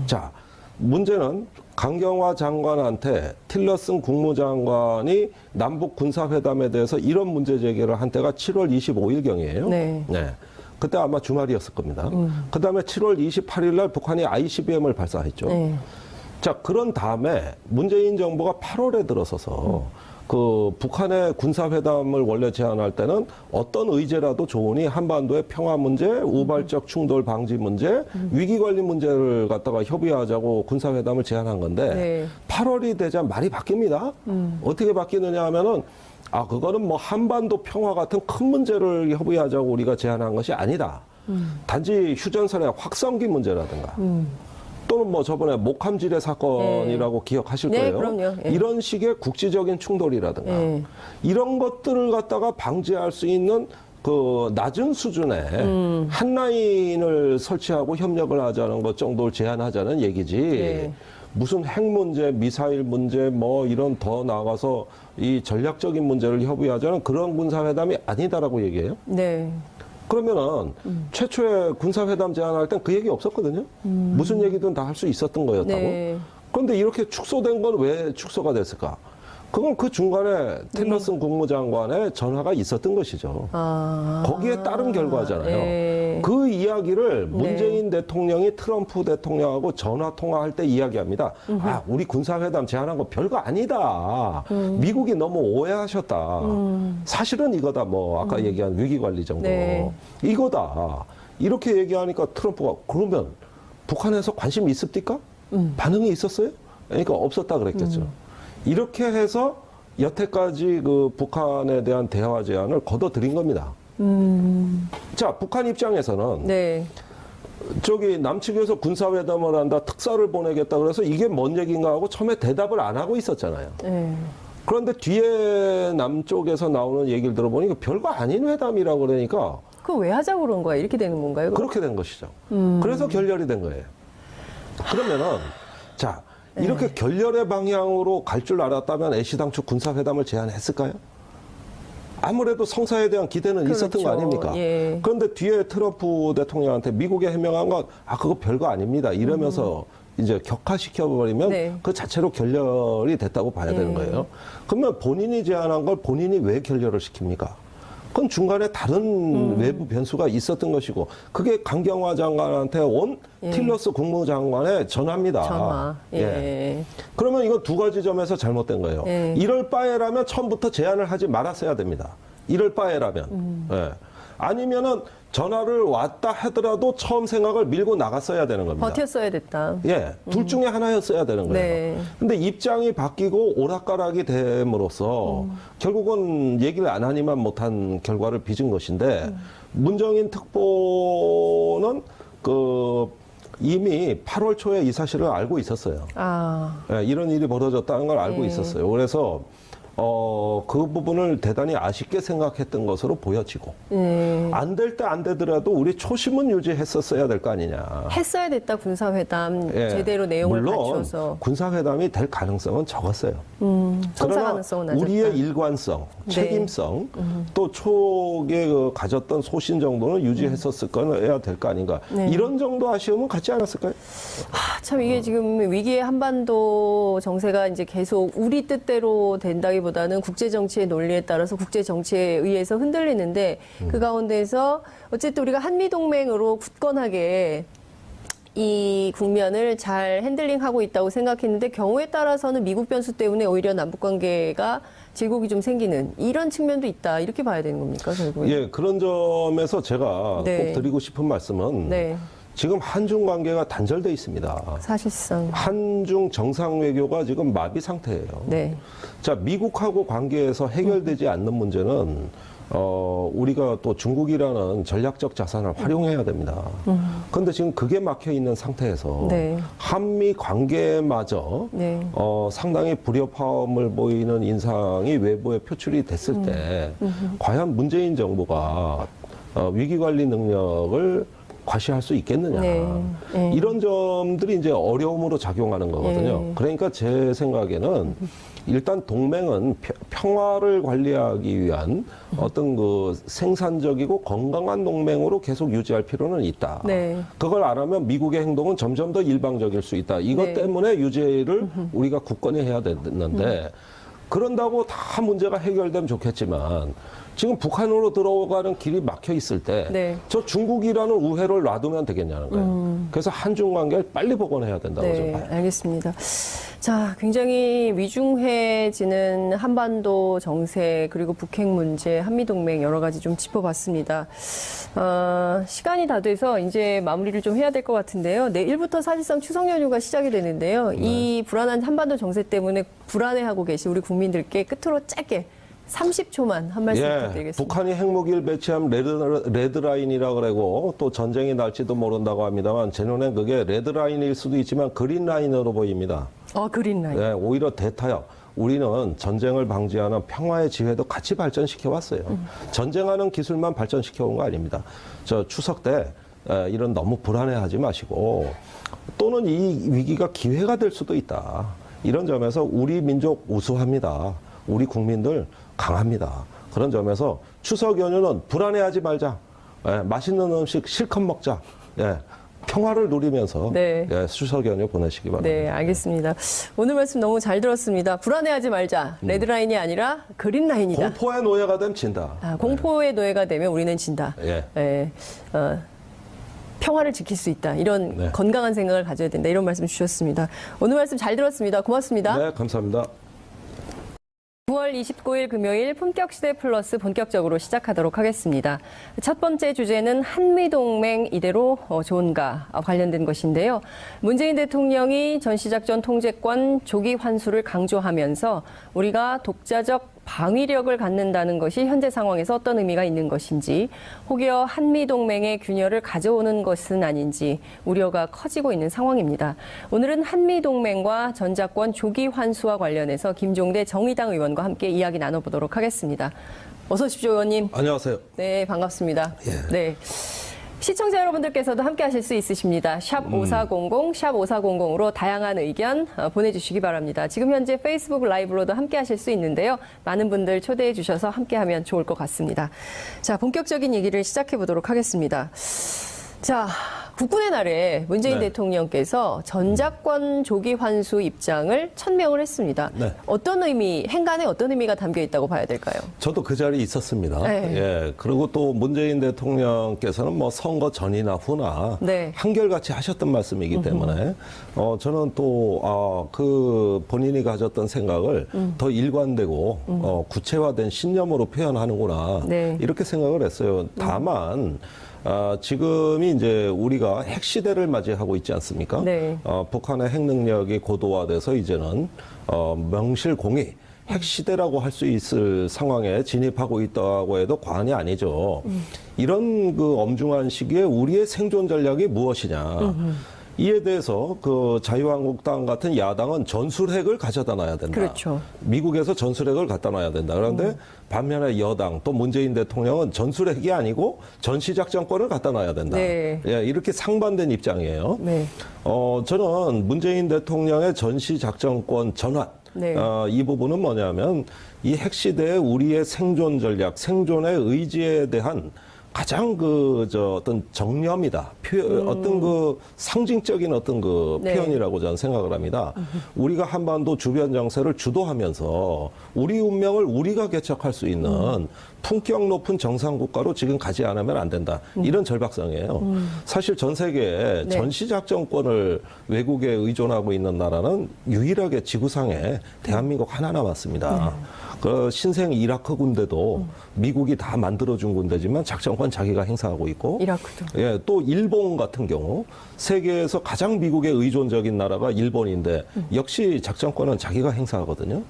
자, 문제는 강경화 장관한테 틸러슨 국무장관이 남북 군사회담에 대해서 이런 문제 제기를 한 때가 7월 25일경이에요. 네. 그때 아마 주말이었을 겁니다. 그 다음에 7월 28일 날 북한이 ICBM을 발사했죠. 네. 자, 그런 다음에 문재인 정부가 8월에 들어서서 그 북한의 군사회담을 원래 제안할 때는 어떤 의제라도 좋으니 한반도의 평화 문제, 우발적 충돌 방지 문제, 위기 관리 문제를 갖다가 협의하자고 군사회담을 제안한 건데 네. 8월이 되자 말이 바뀝니다. 어떻게 바뀌느냐 하면은 그거는 뭐 한반도 평화 같은 큰 문제를 협의하자고 우리가 제안한 것이 아니다. 단지 휴전선의 확성기 문제라든가 또는 뭐 저번에 목함지뢰 사건이라고 기억하실 네, 거예요. 그럼요. 예. 이런 식의 국지적인 충돌이라든가 예. 이런 것들을 갖다가 방지할 수 있는 그 낮은 수준의 한 라인을 설치하고 협력을 하자는 것 정도를 제안하자는 얘기지. 네. 무슨 핵 문제, 미사일 문제, 뭐 이런 더 나아가서 이 전략적인 문제를 협의하자는 그런 군사회담이 아니다라고 얘기해요. 네. 그러면은 최초에 군사회담 제안할 땐 그 얘기 없었거든요. 무슨 얘기든 다 할 수 있었던 거였다고. 네. 그런데 이렇게 축소된 건 왜 축소가 됐을까? 그건 그 중간에 틸러슨 국무장관의 전화가 있었던 것이죠. 거기에 따른 결과잖아요. 네. 그 이야기를 문재인 대통령이 트럼프 대통령하고 전화 통화할 때 이야기합니다. 우리 군사회담 제안한 거 별거 아니다. 미국이 너무 오해하셨다. 사실은 이거다. 뭐 아까 얘기한 위기관리 정도. 네. 이거다. 이렇게 얘기하니까 트럼프가 그러면 북한에서 관심이 있습니까? 반응이 있었어요? 그러니까 없었다 그랬겠죠. 이렇게 해서 여태까지 그 북한에 대한 대화 제안을 거둬들인 겁니다. 자, 북한 입장에서는 네. 저기 남측에서 군사회담을 한다, 특사를 보내겠다 그래서 이게 뭔 얘기인가 하고 처음에 대답을 안 하고 있었잖아요. 네. 그런데 뒤에 남쪽에서 나오는 얘기를 들어보니까 별거 아닌 회담이라고 그러니까 그거 왜 하자고 그런 거야? 이렇게 되는 건가요? 그럼? 그렇게 된 것이죠. 그래서 결렬이 된 거예요. 그러면은 자, 이렇게 결렬의 방향으로 갈 줄 알았다면 애시당초 군사회담을 제안했을까요? 아무래도 성사에 대한 기대는 그렇죠. 있었던 거 아닙니까? 예. 그런데 뒤에 트럼프 대통령한테 미국에 해명한 건 그거 별거 아닙니다. 이러면서 이제 격화시켜버리면 네. 그 자체로 결렬이 됐다고 봐야 되는 거예요. 그러면 본인이 제안한 걸 본인이 왜 결렬을 시킵니까? 그건 중간에 다른 외부 변수가 있었던 것이고 그게 강경화 장관한테 온 틸러스 국무장관의 전화입니다. 전화. 예. 그러면 이건 두 가지 점에서 잘못된 거예요. 예. 이럴 바에라면 처음부터 제안을 하지 말았어야 됩니다. 이럴 바에라면. 예. 아니면은 전화를 왔다 하더라도 처음 생각을 밀고 나갔어야 되는 겁니다. 버텼어야 됐다. 예, 둘 중에 하나였어야 되는 거예요. 네. 근데 입장이 바뀌고 오락가락이 됨으로써 결국은 얘기를 안 하니만 못한 결과를 빚은 것인데 문정인 특보는 이미 8월 초에 이 사실을 알고 있었어요. 아, 예, 이런 일이 벌어졌다는 걸 알고 있었어요. 그래서 그 부분을 대단히 아쉽게 생각했던 것으로 보여지고 안 될 때 안 되더라도 우리 초심은 유지했었어야 될 거 아니냐. 했어야 됐다 군사회담 예, 제대로 내용을 물론 갖춰서. 군사회담이 될 가능성은 적었어요. 성사 그러나 가능성은 낮았다. 우리의 일관성, 네. 책임성, 또 초기에 가졌던 소신 정도는 유지했었을 거야 될 거 아닌가. 네. 이런 정도 아쉬움은 갖지 않았을까요? 참 이게 지금 위기의 한반도 정세가 이제 계속 우리 뜻대로 된다기보다는 국제 정치의 논리에 따라서 국제 정치에 의해서 흔들리는데 그 가운데서 어쨌든 우리가 한미 동맹으로 굳건하게 이 국면을 잘 핸들링하고 있다고 생각했는데 경우에 따라서는 미국 변수 때문에 오히려 남북 관계가 질곡이 좀 생기는 이런 측면도 있다 이렇게 봐야 되는 겁니까 결국에? 예, 그런 점에서 제가 네. 꼭 드리고 싶은 말씀은 네, 지금 한중 관계가 단절돼 있습니다. 사실상 한중 정상 외교가 지금 마비 상태예요. 네, 자, 미국하고 관계에서 해결되지 않는 문제는 우리가 또 중국이라는 전략적 자산을 활용해야 됩니다. 그런데 지금 그게 막혀 있는 상태에서 네. 한미 관계마저 네. 상당히 불협화음을 보이는 인상이 외부에 표출이 됐을 때 과연 문재인 정부가 위기 관리 능력을 과시할 수 있겠느냐. 네. 네. 이런 점들이 이제 어려움으로 작용하는 거거든요. 네. 그러니까 제 생각에는 일단 동맹은 평화를 관리하기 위한 어떤 생산적이고 건강한 동맹으로 계속 유지할 필요는 있다. 네. 그걸 안 하면 미국의 행동은 점점 더 일방적일 수 있다. 이것 네. 때문에 유지를 우리가 굳건히 해야 되는데 그런다고 다 문제가 해결되면 좋겠지만 지금 북한으로 들어가는 길이 막혀 있을 때 저 네. 중국이라는 우회를 놔두면 되겠냐는 거예요. 그래서 한중 관계를 빨리 복원해야 된다고 네, 좀 봐요. 알겠습니다. 자, 굉장히 위중해지는 한반도 정세 그리고 북핵 문제, 한미동맹 여러 가지 좀 짚어봤습니다. 시간이 다 돼서 이제 마무리를 좀 해야 될 것 같은데요. 내일부터 사실상 추석 연휴가 시작이 되는데요. 이 불안한 한반도 정세 때문에 불안해하고 계신 우리 국민들께 끝으로 짧게 30초만 한 말씀 부탁드리겠습니다. 북한이 핵무기를 배치한 레드라인이라 그러고 또 전쟁이 날지도 모른다고 합니다만 제 눈엔 그게 레드라인일 수도 있지만 그린라인으로 보입니다. 그린라인. 네, 오히려 대타협. 우리는 전쟁을 방지하는 평화의 지혜도 같이 발전시켜 왔어요. 전쟁하는 기술만 발전시켜 온 거 아닙니다. 저 추석 때 이런 너무 불안해하지 마시고 또는 이 위기가 기회가 될 수도 있다. 이런 점에서 우리 민족 우수합니다. 우리 국민들 강합니다. 그런 점에서 추석 연휴는 불안해하지 말자. 맛있는 음식 실컷 먹자. 평화를 누리면서 네. 추석 연휴 보내시기 바랍니다. 네, 알겠습니다. 오늘 말씀 너무 잘 들었습니다. 불안해하지 말자. 레드라인이 아니라 그린라인이다. 공포의 노예가 되면 진다. 공포의 노예가 되면 우리는 진다. 예. 예, 평화를 지킬 수 있다. 이런 네. 건강한 생각을 가져야 된다. 이런 말씀 주셨습니다. 오늘 말씀 잘 들었습니다. 고맙습니다. 네, 감사합니다. 9월 29일 금요일 품격시대 플러스 본격적으로 시작하도록 하겠습니다. 첫 번째 주제는 한미동맹 이대로 좋은가 관련된 것인데요. 문재인 대통령이 전시작전 통제권 조기 환수를 강조하면서 우리가 독자적 방위력을 갖는다는 것이 현재 상황에서 어떤 의미가 있는 것인지, 혹여 한미동맹의 균열을 가져오는 것은 아닌지 우려가 커지고 있는 상황입니다. 오늘은 한미동맹과 전자권 조기 환수와 관련해서 김종대 정의당 의원과 함께 이야기 나눠보도록 하겠습니다. 어서 오십시오, 의원님. 안녕하세요. 네, 반갑습니다. 예. 네. 시청자 여러분들께서도 함께 하실 수 있으십니다. 샵 5400, 샵 5400으로 다양한 의견 보내주시기 바랍니다. 지금 현재 페이스북 라이브로도 함께 하실 수 있는데요. 많은 분들 초대해 주셔서 함께 하면 좋을 것 같습니다. 자, 본격적인 얘기를 시작해 보도록 하겠습니다. 자, 국군의 날에 문재인 네. 대통령께서 전작권 조기 환수 입장을 천명을 했습니다. 네. 어떤 의미, 행간에 어떤 의미가 담겨 있다고 봐야 될까요? 저도 그 자리에 있었습니다. 네. 예. 그리고 또 문재인 대통령께서는 뭐 선거 전이나 후나 네. 한결같이 하셨던 말씀이기 때문에 저는 또 그 본인이 가졌던 생각을 더 일관되고 구체화된 신념으로 표현하는구나. 네. 이렇게 생각을 했어요. 다만 지금이 이제 우리가 핵 시대를 맞이하고 있지 않습니까? 네. 북한의 핵 능력이 고도화돼서 이제는 명실공히 핵 시대라고 할 수 있을 상황에 진입하고 있다고 해도 과언이 아니죠. 이런 그 엄중한 시기에 우리의 생존 전략이 무엇이냐. 이에 대해서 그 자유한국당 같은 야당은 전술핵을 가져다 놔야 된다. 그렇죠. 미국에서 전술핵을 갖다 놔야 된다. 그런데 반면에 여당 또 문재인 대통령은 전술핵이 아니고 전시작전권을 갖다 놔야 된다. 네. 예, 이렇게 상반된 입장이에요. 네. 저는 문재인 대통령의 전시작전권 전환 네. 이 부분은 뭐냐면 이 핵시대의 우리의 생존 전략, 생존의 의지에 대한 가장 어떤 정념이다. 어떤 그 상징적인 어떤 그 네. 표현이라고 저는 생각을 합니다. 우리가 한반도 주변 정세를 주도하면서 우리 운명을 우리가 개척할 수 있는 품격 높은 정상 국가로 지금 가지 않으면 안 된다. 이런 절박성이에요. 사실 전 세계에 네. 전시작전권을 외국에 의존하고 있는 나라는 유일하게 지구상에 대한민국 하나 남았습니다. 그 신생 이라크 군대도 미국이 다 만들어준 군대지만 작전권 자기가 행사하고 있고, 이라크도. 예, 또 일본 같은 경우 세계에서 가장 미국에 의존적인 나라가 일본인데 역시 작전권은 자기가 행사하거든요.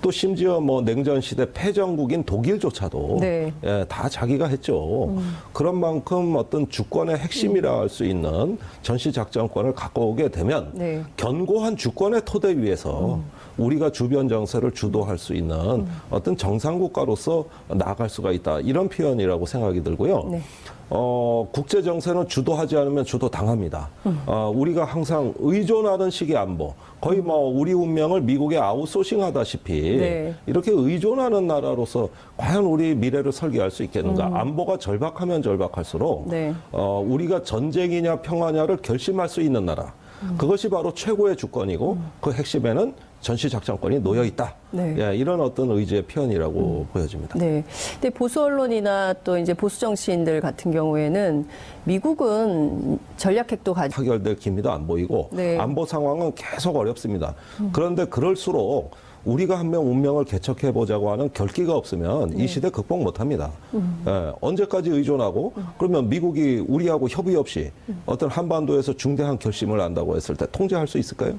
또 심지어 뭐 냉전 시대 패전국인 독일조차도 네. 예, 다 자기가 했죠. 그런 만큼 어떤 주권의 핵심이라 할 수 있는 전시 작전권을 갖고 오게 되면 네. 견고한 주권의 토대 위에서 우리가 주변 정세를 주도할 수 있는 어떤 정상국가로서 나아갈 수가 있다. 이런 표현이라고 생각이 들고요. 네. 국제 정세는 주도하지 않으면 주도 당합니다. 우리가 항상 의존하는 식의 안보, 거의 뭐 우리 운명을 미국에 아웃소싱 하다시피 네. 이렇게 의존하는 나라로서 과연 우리 미래를 설계할 수 있겠는가? 안보가 절박하면 절박할수록 네. 우리가 전쟁이냐 평화냐를 결심할 수 있는 나라. 그것이 바로 최고의 주권이고 그 핵심에는 전시작전권이 놓여 있다. 네. 예, 이런 어떤 의지의 표현이라고 보여집니다. 네. 근데 보수 언론이나 또 이제 보수 정치인들 같은 경우에는 미국은 전략핵도 가지고 타결될 기미도 안 보이고 네. 안보 상황은 계속 어렵습니다. 그런데 그럴수록 우리가 한 명 운명을 개척해 보자고 하는 결기가 없으면 이 시대 극복 못합니다. 예, 언제까지 의존하고 그러면 미국이 우리하고 협의 없이 어떤 한반도에서 중대한 결심을 한다고 했을 때 통제할 수 있을까요?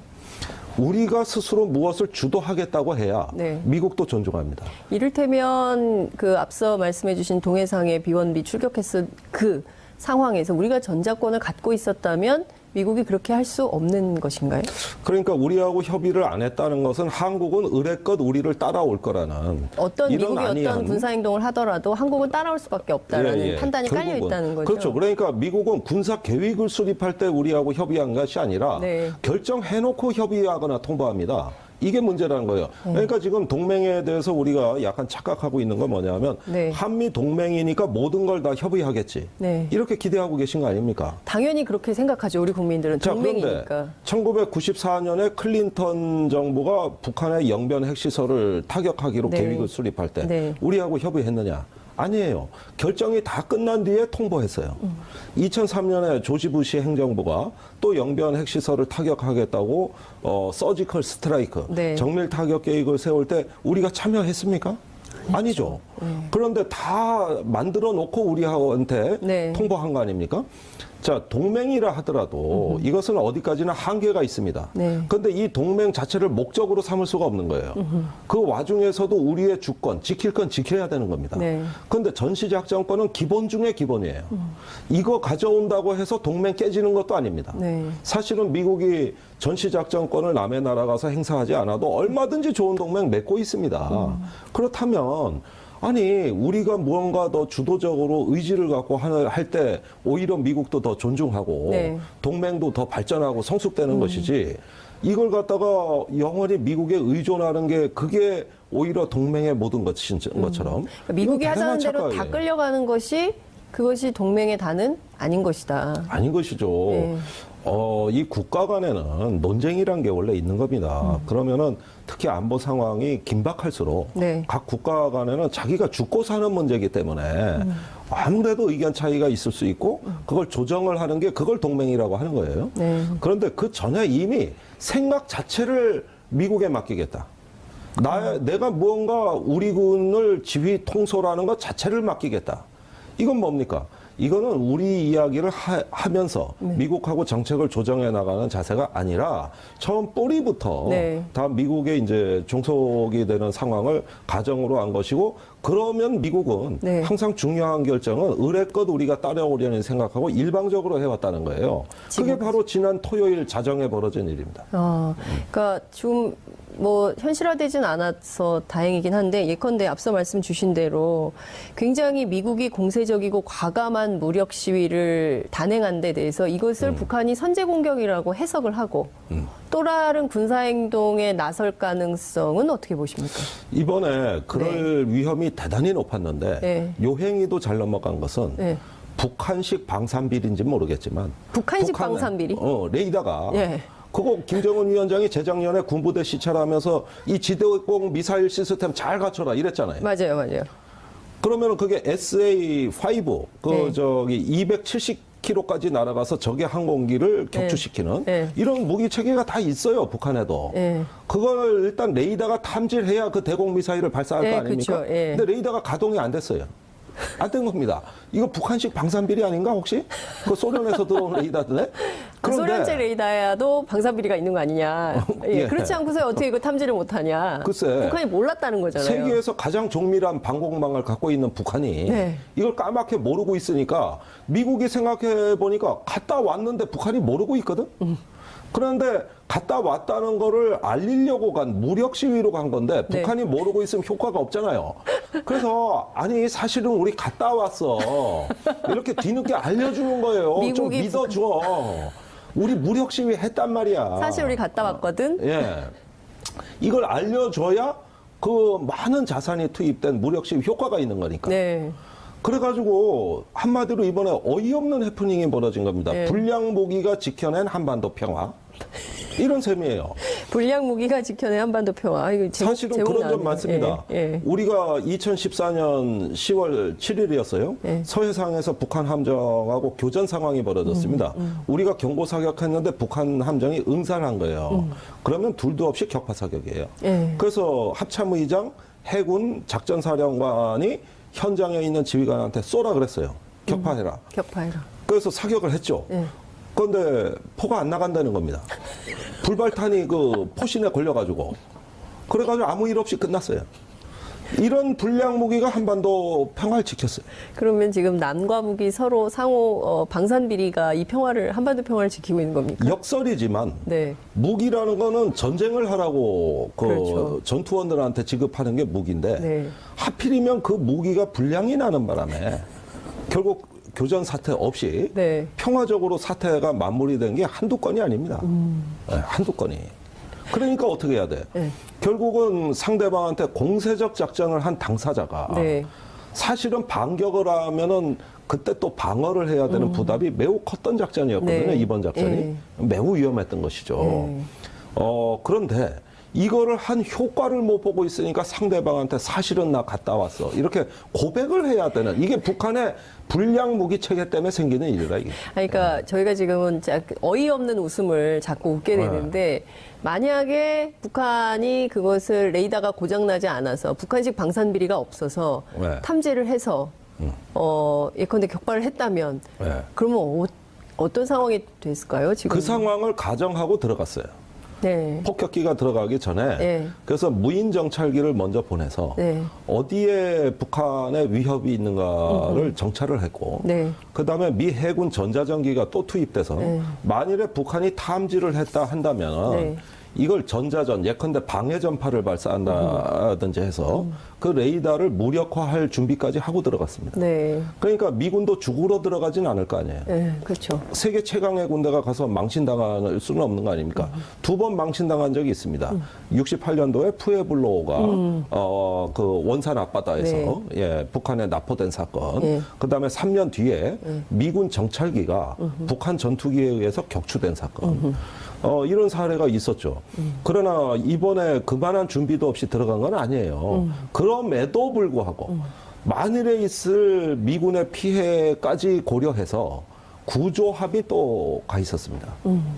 우리가 스스로 무엇을 주도하겠다고 해야 네. 미국도 존중합니다. 이를테면 그 앞서 말씀해주신 동해상에 비원비 출격했을 그 상황에서 우리가 전작권을 갖고 있었다면 미국이 그렇게 할 수 없는 것인가요? 그러니까 우리하고 협의를 안 했다는 것은 한국은 의례껏 우리를 따라올 거라는 어떤 이런 미국이 아니한 어떤 군사행동을 하더라도 한국은 따라올 수밖에 없다라는 판단이 깔려 결국은. 있다는 거죠. 그렇죠. 그러니까 미국은 군사 계획을 수립할 때 우리하고 협의한 것이 아니라 네. 결정해놓고 협의하거나 통보합니다. 이게 문제라는 거예요. 그러니까 지금 동맹에 대해서 우리가 약간 착각하고 있는 건 뭐냐면 네. 한미 동맹이니까 모든 걸 다 협의하겠지. 네. 이렇게 기대하고 계신 거 아닙니까? 당연히 그렇게 생각하죠. 우리 국민들은 자, 그런데 동맹이니까. 1994년에 클린턴 정부가 북한의 영변 핵시설을 타격하기로 네. 계획을 수립할 때 네. 우리하고 협의했느냐? 아니에요. 결정이 다 끝난 뒤에 통보했어요. 2003년에 조지 부시 행정부가 또 영변 핵시설을 타격하겠다고 서지컬 스트라이크, 네. 정밀 타격 계획을 세울 때 우리가 참여했습니까? 아니죠. 그런데 다 만들어 놓고 우리한테 네. 통보한 거 아닙니까? 자, 동맹이라 하더라도 이것은 어디까지나 한계가 있습니다. 네. 그런데 이 동맹 자체를 목적으로 삼을 수가 없는 거예요. 그 와중에서도 우리의 주권, 지킬 건 지켜야 되는 겁니다. 네. 그런데 전시작전권은 기본 중에 기본이에요. 이거 가져온다고 해서 동맹 깨지는 것도 아닙니다. 네. 사실은 미국이 전시작전권을 남의 나라 가서 행사하지 않아도 얼마든지 좋은 동맹 맺고 있습니다. 그렇다면 아니 우리가 무언가 더 주도적으로 의지를 갖고 할 때 오히려 미국도 더 존중하고 네. 동맹도 더 발전하고 성숙되는 것이지 이걸 갖다가 영원히 미국에 의존하는 게 그게 오히려 동맹의 모든 것인 것처럼 그러니까 미국이 이건 하자는 대단한 대로 다 착각이에요. 끌려가는 것이 그것이 동맹의 단은 아닌 것이다. 아닌 것이죠. 네. 이 국가 간에는 논쟁이란 게 원래 있는 겁니다. 그러면은 특히 안보 상황이 긴박할수록 네. 각 국가 간에는 자기가 죽고 사는 문제이기 때문에 아무래도 의견 차이가 있을 수 있고 그걸 조정을 하는 게 그걸 동맹이라고 하는 거예요. 네. 그런데 그 전에 이미 생각 자체를 미국에 맡기겠다. 내가 무언가 우리 군을 지휘 통솔하는 것 자체를 맡기겠다. 이건 뭡니까? 이거는 우리 이야기를 하면서 미국하고 정책을 조정해 나가는 자세가 아니라 처음 뿌리부터 네. 다 미국의 이제 종속이 되는 상황을 가정으로 한 것이고 그러면 미국은 네. 항상 중요한 결정은 의례껏 우리가 따라오려는 생각하고 일방적으로 해왔다는 거예요. 그게 바로 지난 토요일 자정에 벌어진 일입니다. 그러니까 좀 뭐 현실화되진 않아서 다행이긴 한데 예컨대 앞서 말씀 주신 대로 굉장히 미국이 공세적이고 과감한 무력 시위를 단행한 데 대해서 이것을 북한이 선제 공격이라고 해석을 하고 또 다른 군사행동에 나설 가능성은 어떻게 보십니까? 이번에 그럴 위험이 대단히 높았는데 네. 요 행위도 잘 넘어간 것은 네. 북한식 방산비리인지 모르겠지만 북한식 북한의, 방산비리? 레이더가 예. 그거 김정은 위원장이 재작년에 군부대 시찰하면서 이 지대공 미사일 시스템 잘 갖춰라 이랬잖아요. 맞아요. 그러면은 그게 SA5 네. 270km까지 날아가서 적의 항공기를 격추시키는 네. 이런 무기 체계가 다 있어요 북한에도. 네. 그걸 일단 레이더가 탐지해야 그 대공 미사일을 발사할 네, 거 아닙니까? 그렇죠. 예. 근데 레이더가 가동이 안 됐어요. 안 된 겁니다. 이거 북한식 방산비리 아닌가 혹시? 그 소련에서 들어온 레이더네? 소련제 레이더야도 방산비리가 있는 거 아니냐. 예. 그렇지 않고서 어떻게 이거 탐지를 못하냐. 글쎄. 북한이 몰랐다는 거잖아요. 세계에서 가장 정밀한 방공망을 갖고 있는 북한이 네. 이걸 까맣게 모르고 있으니까 미국이 생각해 보니까 갔다 왔는데 북한이 모르고 있거든? 그런데 갔다 왔다는 거를 알리려고 간 무력 시위로 간 건데 네. 북한이 모르고 있으면 효과가 없잖아요. 그래서 아니 사실은 우리 갔다 왔어. 이렇게 뒤늦게 알려주는 거예요. 좀 미국이 믿어줘. 우리 무력 시위 했단 말이야. 사실 우리 갔다 왔거든. 예. 이걸 알려줘야 그 많은 자산이 투입된 무력 시위 효과가 있는 거니까. 네. 그래가지고 한마디로 이번에 어이없는 해프닝이 벌어진 겁니다. 네. 불량 무기가 지켜낸 한반도 평화. 이런 셈이에요. 불량 무기가 지켜낸 한반도 평화. 이거 사실은 그런 점 많습니다. 예. 우리가 2014년 10월 7일이었어요. 예. 서해상에서 북한 함정하고 교전 상황이 벌어졌습니다. 우리가 경고 사격했는데 북한 함정이 응살한 거예요. 그러면 둘도 없이 격파 사격이에요. 예. 그래서 합참의장 해군 작전사령관이 현장에 있는 지휘관한테 쏘라 그랬어요. 격파해라. 격파해라. 그래서 사격을 했죠. 예. 그런데 포가 안 나간다는 겁니다. 불발탄이 그 포신에 걸려가지고. 그래가지고 아무 일 없이 끝났어요. 이런 불량 무기가 한반도 평화를 지켰어요. 그러면 지금 남과 북이 서로 상호 방산 비리가 이 평화를 한반도 평화를 지키고 있는 겁니까? 역설이지만 네. 무기라는 거는 전쟁을 하라고 그 그렇죠. 전투원들한테 지급하는 게 무기인데 네. 하필이면 그 무기가 불량이 나는 바람에 결국 교전 사태 없이 네. 평화적으로 사태가 마무리된 게 한두 건이 아닙니다. 네, 한두 건이. 그러니까 어떻게 해야 돼? 네. 결국은 상대방한테 공세적 작전을 한 당사자가 네. 사실은 반격을 하면은 그때 또 방어를 해야 되는 부담이 매우 컸던 작전이었거든요. 네. 이번 작전이. 네. 매우 위험했던 것이죠. 네. 그런데 이거를 한 효과를 못 보고 있으니까 상대방한테 사실은 나 갔다 왔어. 이렇게 고백을 해야 되는 이게 북한의 불량 무기 체계 때문에 생기는 일이라 이게. 그러니까 저희가 지금은 어이없는 웃음을 자꾸 웃게 되는데 만약에 북한이 그것을 레이더가 고장나지 않아서 북한식 방산 비리가 없어서 네. 탐지를 해서 예컨대 격발을 했다면 네. 그러면 어떤 상황이 됐을까요? 지금 그 상황을 가정하고 들어갔어요. 네. 폭격기가 들어가기 전에 네. 그래서 무인 정찰기를 먼저 보내서 네. 어디에 북한의 위협이 있는가를 정찰을 했고 네. 그다음에 미 해군 전자전기가 또 투입돼서 네. 만일에 북한이 탐지를 했다 한다면 네. 이걸 전자전, 예컨대 방해 전파를 발사한다든지 해서 그 레이더를 무력화할 준비까지 하고 들어갔습니다. 네. 그러니까 미군도 죽으러 들어가진 않을 거 아니에요. 네, 그렇죠. 세계 최강의 군대가 가서 망신당할 수는 없는 거 아닙니까? 2번 망신당한 적이 있습니다. 68년도에 푸에블로가 그 원산 앞바다에서 네. 예, 북한에 납포된 사건. 네. 그다음에 3년 뒤에 미군 정찰기가 북한 전투기에 의해서 격추된 사건. 이런 사례가 있었죠. 그러나 이번에 그만한 준비도 없이 들어간 건 아니에요. 그럼에도 불구하고 만일에 있을 미군의 피해까지 고려해서 구조 합의 또 가 있었습니다.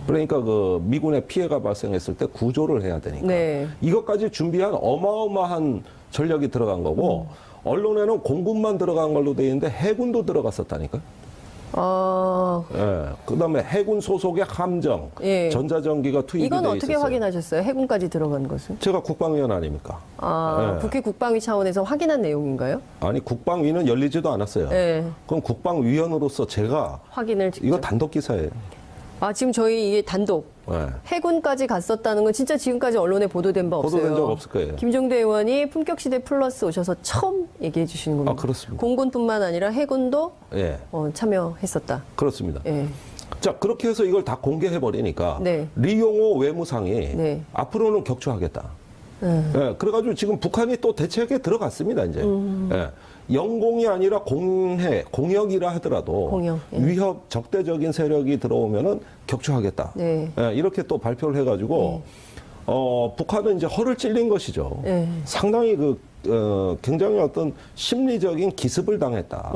그러니까 그 미군의 피해가 발생했을 때 구조를 해야 되니까. 네. 이것까지 준비한 어마어마한 전력이 들어간 거고 언론에는 공군만 들어간 걸로 돼 있는데 해군도 들어갔었다니까요. 예. 그다음에 해군 소속의 함정, 예. 전자전기가 투입이 돼 이건 있었어요. 어떻게 확인하셨어요? 해군까지 들어간 것은? 제가 국방위원 아닙니까? 예. 국회 국방위 차원에서 확인한 내용인가요? 아니 국방위는 열리지도 않았어요. 네. 그럼 국방위원으로서 제가 확인을 직접. 이거 단독 기사예요. 지금 저희 이게 단독 예. 해군까지 갔었다는 건 진짜 지금까지 언론에 보도된 바 없어요. 보도된 적 없을 거예요. 김종대 의원이 품격시대 플러스 오셔서 처음 얘기해 주시는 겁니다. 그렇습니다. 공군뿐만 아니라 해군도 예, 참여했었다. 그렇습니다. 예. 자 그렇게 해서 이걸 다 공개해 버리니까 네. 리용호 외무상이 네. 앞으로는 격추하겠다. 예, 그래가지고 지금 북한이 또 대책에 들어갔습니다, 이제. 예, 영공이 아니라 공역이라 하더라도 공역, 예. 위협, 적대적인 세력이 들어오면은 격추하겠다. 네. 예, 이렇게 또 발표를 해가지고, 북한은 이제 허를 찔린 것이죠. 네. 상당히 굉장히 어떤 심리적인 기습을 당했다.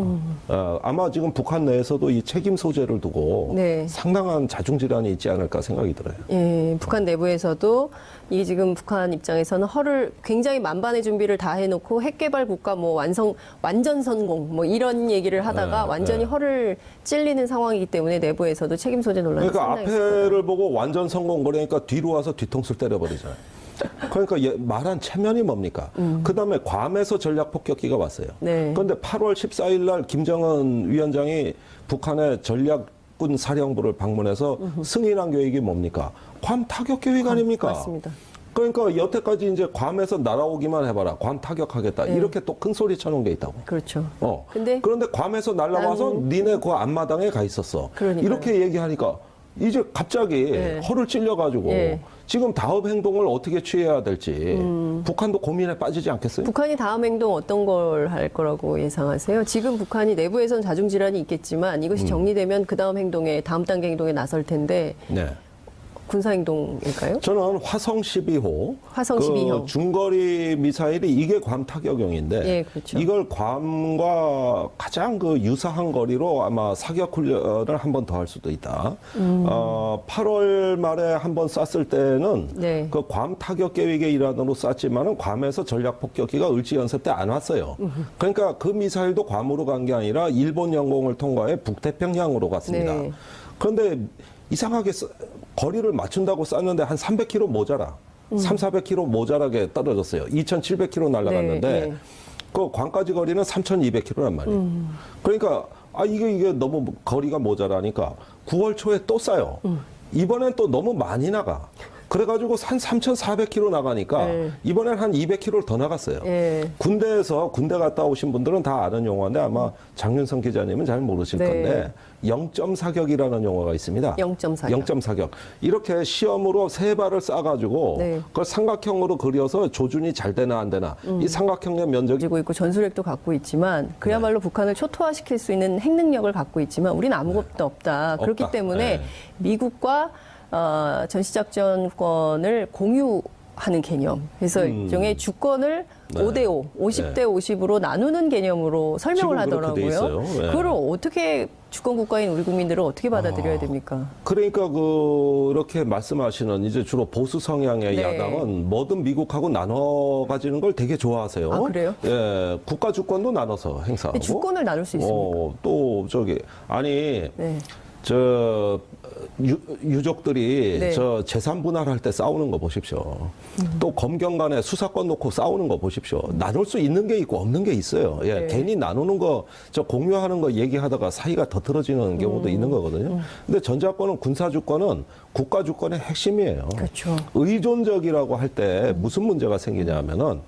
아마 지금 북한 내에서도 이 책임 소재를 두고 네. 상당한 자중질환이 있지 않을까 생각이 들어요. 예, 북한 내부에서도 이 지금 북한 입장에서는 허를 굉장히 만반의 준비를 다 해놓고 핵 개발 국가 완전 성공 이런 얘기를 하다가 완전히 허를 찔리는 상황이기 때문에 내부에서도 책임 소재 논란이 그러니까 상당히 있습니다. 앞에를 보고 완전 성공 그러니까 뒤로 와서 뒤통수를 때려버리잖아요. 그러니까 말한 체면이 뭡니까? 그다음에 괌에서 전략 폭격기가 왔어요. 네. 그런데 8월 14일 날 김정은 위원장이 북한의 전략군 사령부를 방문해서 승인한 계획이 뭡니까? 괌 타격 계획 아닙니까? 맞습니다. 그러니까 여태까지 이제 괌에서 날아오기만 해봐라. 괌 타격하겠다. 네. 이렇게 또 큰 소리 쳐놓은 게 있다고. 그렇죠. 그런데 괌에서 날아와서 니네 그 앞마당에 가 있었어. 그러니까요. 이렇게 얘기하니까 이제 갑자기 네. 허를 찔려가지고 네. 지금 다음 행동을 어떻게 취해야 될지 북한도 고민에 빠지지 않겠어요? 북한이 다음 행동 어떤 걸 할 거라고 예상하세요? 지금 북한이 내부에선 자중질환이 있겠지만 이것이 정리되면 그 다음 행동에 다음 단계 행동에 나설 텐데 네. 군사행동일까요? 저는 화성 12호, 화성 12호. 그 중거리 미사일이 이게 괌 타격용인데 예, 그렇죠. 이걸 괌과 가장 그 유사한 거리로 아마 사격 훈련을 한 번 더 할 수도 있다. 8월 말에 한 번 쐈을 때는 네. 그 괌 타격 계획의 일환으로 쐈지만은 괌에서 전략 폭격기가 을지 연습 때 안 왔어요. 그러니까 그 미사일도 괌으로 간 게 아니라 일본 영공을 통과해 북태평양으로 갔습니다. 네. 그런데 이상하게 거리를 맞춘다고 쐈는데 한 300km 모자라. 3,400km 모자라게 떨어졌어요. 2,700km 날아갔는데 네, 네. 그 광까지 거리는 3,200km란 말이에요. 그러니까 이게 너무 거리가 모자라니까 9월 초에 또 쏴요. 이번엔 또 너무 많이 나가. 그래가지고 한 3,400km 나가니까 네. 이번엔 한 200km를 더 나갔어요. 네. 군대에서 군대 갔다 오신 분들은 다 아는 용어인데 아마 장윤성 기자님은 잘 모르실 네. 건데 0.사격이라는 용어가 있습니다. 0.사격. 0.사격. 이렇게 시험으로 3발을 쏴가지고 네. 그걸 삼각형으로 그려서 조준이 잘 되나 안 되나 이 삼각형의 면적이 가지고 있고 전술핵도 갖고 있지만 그야말로 북한을 초토화시킬 수 있는 핵 능력을 갖고 있지만 우리는 아무것도 없다. 그렇기 없다. 때문에 네. 미국과 전시작전권을 공유하는 개념. 그래서 일종의 주권을 네. 5대5, 50대 50으로 나누는 개념으로 설명을 지금 그렇게 돼 하더라고요. 있어요. 네. 그걸 어떻게 주권 국가인 우리 국민들은 어떻게 받아들여야 됩니까? 그러니까 그렇게 말씀하시는 이제 주로 보수 성향의 네. 야당은 뭐든 미국하고 나눠 가지는 걸 되게 좋아하세요. 아, 그래요? 예, 국가 주권도 나눠서 행사하고. 근데 주권을 나눌 수 있습니까? 또 저기 아니 네. 유족들이 네. 저 재산 분할할 때 싸우는 거 보십시오. 또 검경 간에 수사권 놓고 싸우는 거 보십시오. 나눌 수 있는 게 있고 없는 게 있어요. 예, 네. 괜히 나누는 거, 저 공유하는 거 얘기하다가 사이가 더 틀어지는 경우도 있는 거거든요. 근데 전자권은 군사주권은 국가주권의 핵심이에요. 그렇죠. 의존적이라고 할 때 무슨 문제가 생기냐 하면은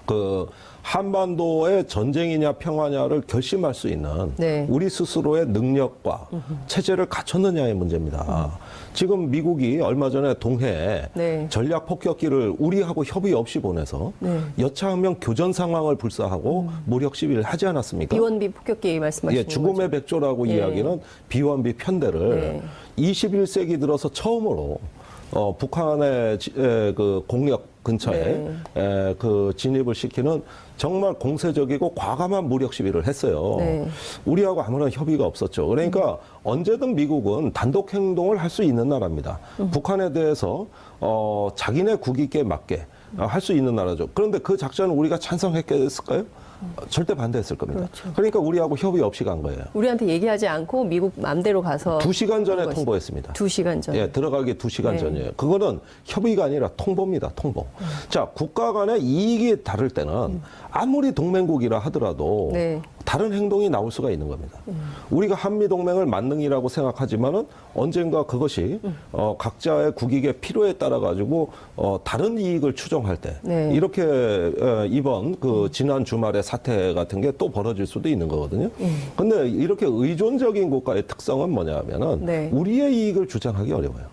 그 한반도의 전쟁이냐 평화냐를 결심할 수 있는 네. 우리 스스로의 능력과 체제를 갖췄느냐의 문제입니다. 지금 미국이 얼마 전에 동해에 네. 전략 폭격기를 우리하고 협의 없이 보내서 네. 여차하면 교전 상황을 불사하고 무력 시위를 하지 않았습니까? 비원비 폭격기 말씀하시는 예, 죽음의 거죠? 백조라고 예. 이야기는 비원비 편대를 네. 21세기 들어서 처음으로 북한의 그 공역 근처에 그 진입을 시키는 정말 공세적이고 과감한 무력 시위를 했어요. 네. 우리하고 아무런 협의가 없었죠. 그러니까 언제든 미국은 단독 행동을 할 수 있는 나라입니다. 북한에 대해서 자기네 국익에 맞게 할 수 있는 나라죠. 그런데 그 작전을 우리가 찬성했겠을까요? 절대 반대했을 겁니다. 그렇죠. 그러니까 우리하고 협의 없이 간 거예요. 우리한테 얘기하지 않고 미국 맘대로 가서 2시간 전에 한 통보했습니다. 2시간 전. 예, 들어가기 2시간 네. 전이에요. 그거는 협의가 아니라 통보입니다. 통보. 자, 국가 간의 이익이 다를 때는 아무리 동맹국이라 하더라도 네. 다른 행동이 나올 수가 있는 겁니다. 우리가 한미동맹을 만능이라고 생각하지만은 언젠가 그것이 각자의 국익의 필요에 따라 가지고 다른 이익을 추정할 때 네. 이렇게 이번 그 지난 주말에 사태 같은 게 또 벌어질 수도 있는 거거든요. 근데 이렇게 의존적인 국가의 특성은 뭐냐면은 네. 우리의 이익을 주장하기 어려워요.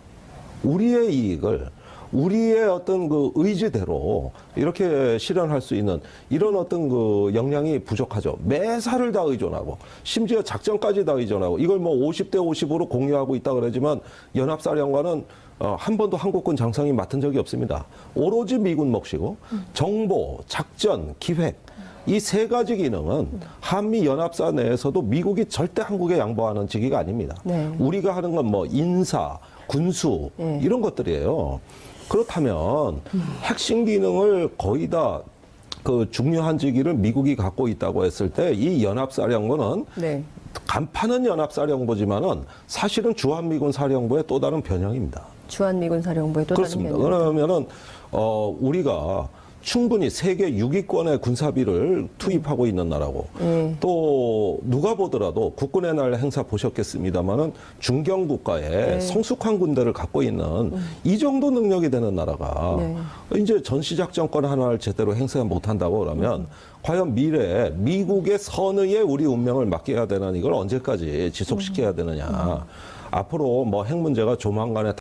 우리의 이익을 우리의 어떤 그 의지대로 이렇게 실현할 수 있는 이런 어떤 그 역량이 부족하죠. 매사를 다 의존하고 심지어 작전까지 다 의존하고 이걸 뭐 50대 50으로 공유하고 있다 그러지만 연합사령관은 한 번도 한국군 장성이 맡은 적이 없습니다. 오로지 미군 몫이고 정보, 작전, 기획 이 세 가지 기능은 한미 연합사 내에서도 미국이 절대 한국에 양보하는 직위가 아닙니다. 네. 우리가 하는 건 뭐 인사, 군수 이런 것들이에요. 그렇다면 핵심 기능을 거의 다 그 중요한 직위를 미국이 갖고 있다고 했을 때 이 연합사령부는 네. 간판은 연합사령부지만은 사실은 주한미군 사령부의 또 다른 변형입니다. 주한미군 사령부의 또 그렇습니다. 다른 면이다. 그러면은 우리가 충분히 세계 6위권의 군사비를 투입하고 있는 나라고 또 누가 보더라도 국군의 날 행사 보셨겠습니다마는 중견 국가의 성숙한 군대를 갖고 있는 이 정도 능력이 되는 나라가 이제 전시작전권 하나를 제대로 행사 못한다고 그러면 과연 미래에 미국의 선의에 우리 운명을 맡겨야 되는 이걸 언제까지 지속시켜야 되느냐. 앞으로 뭐 핵 문제가 조만간에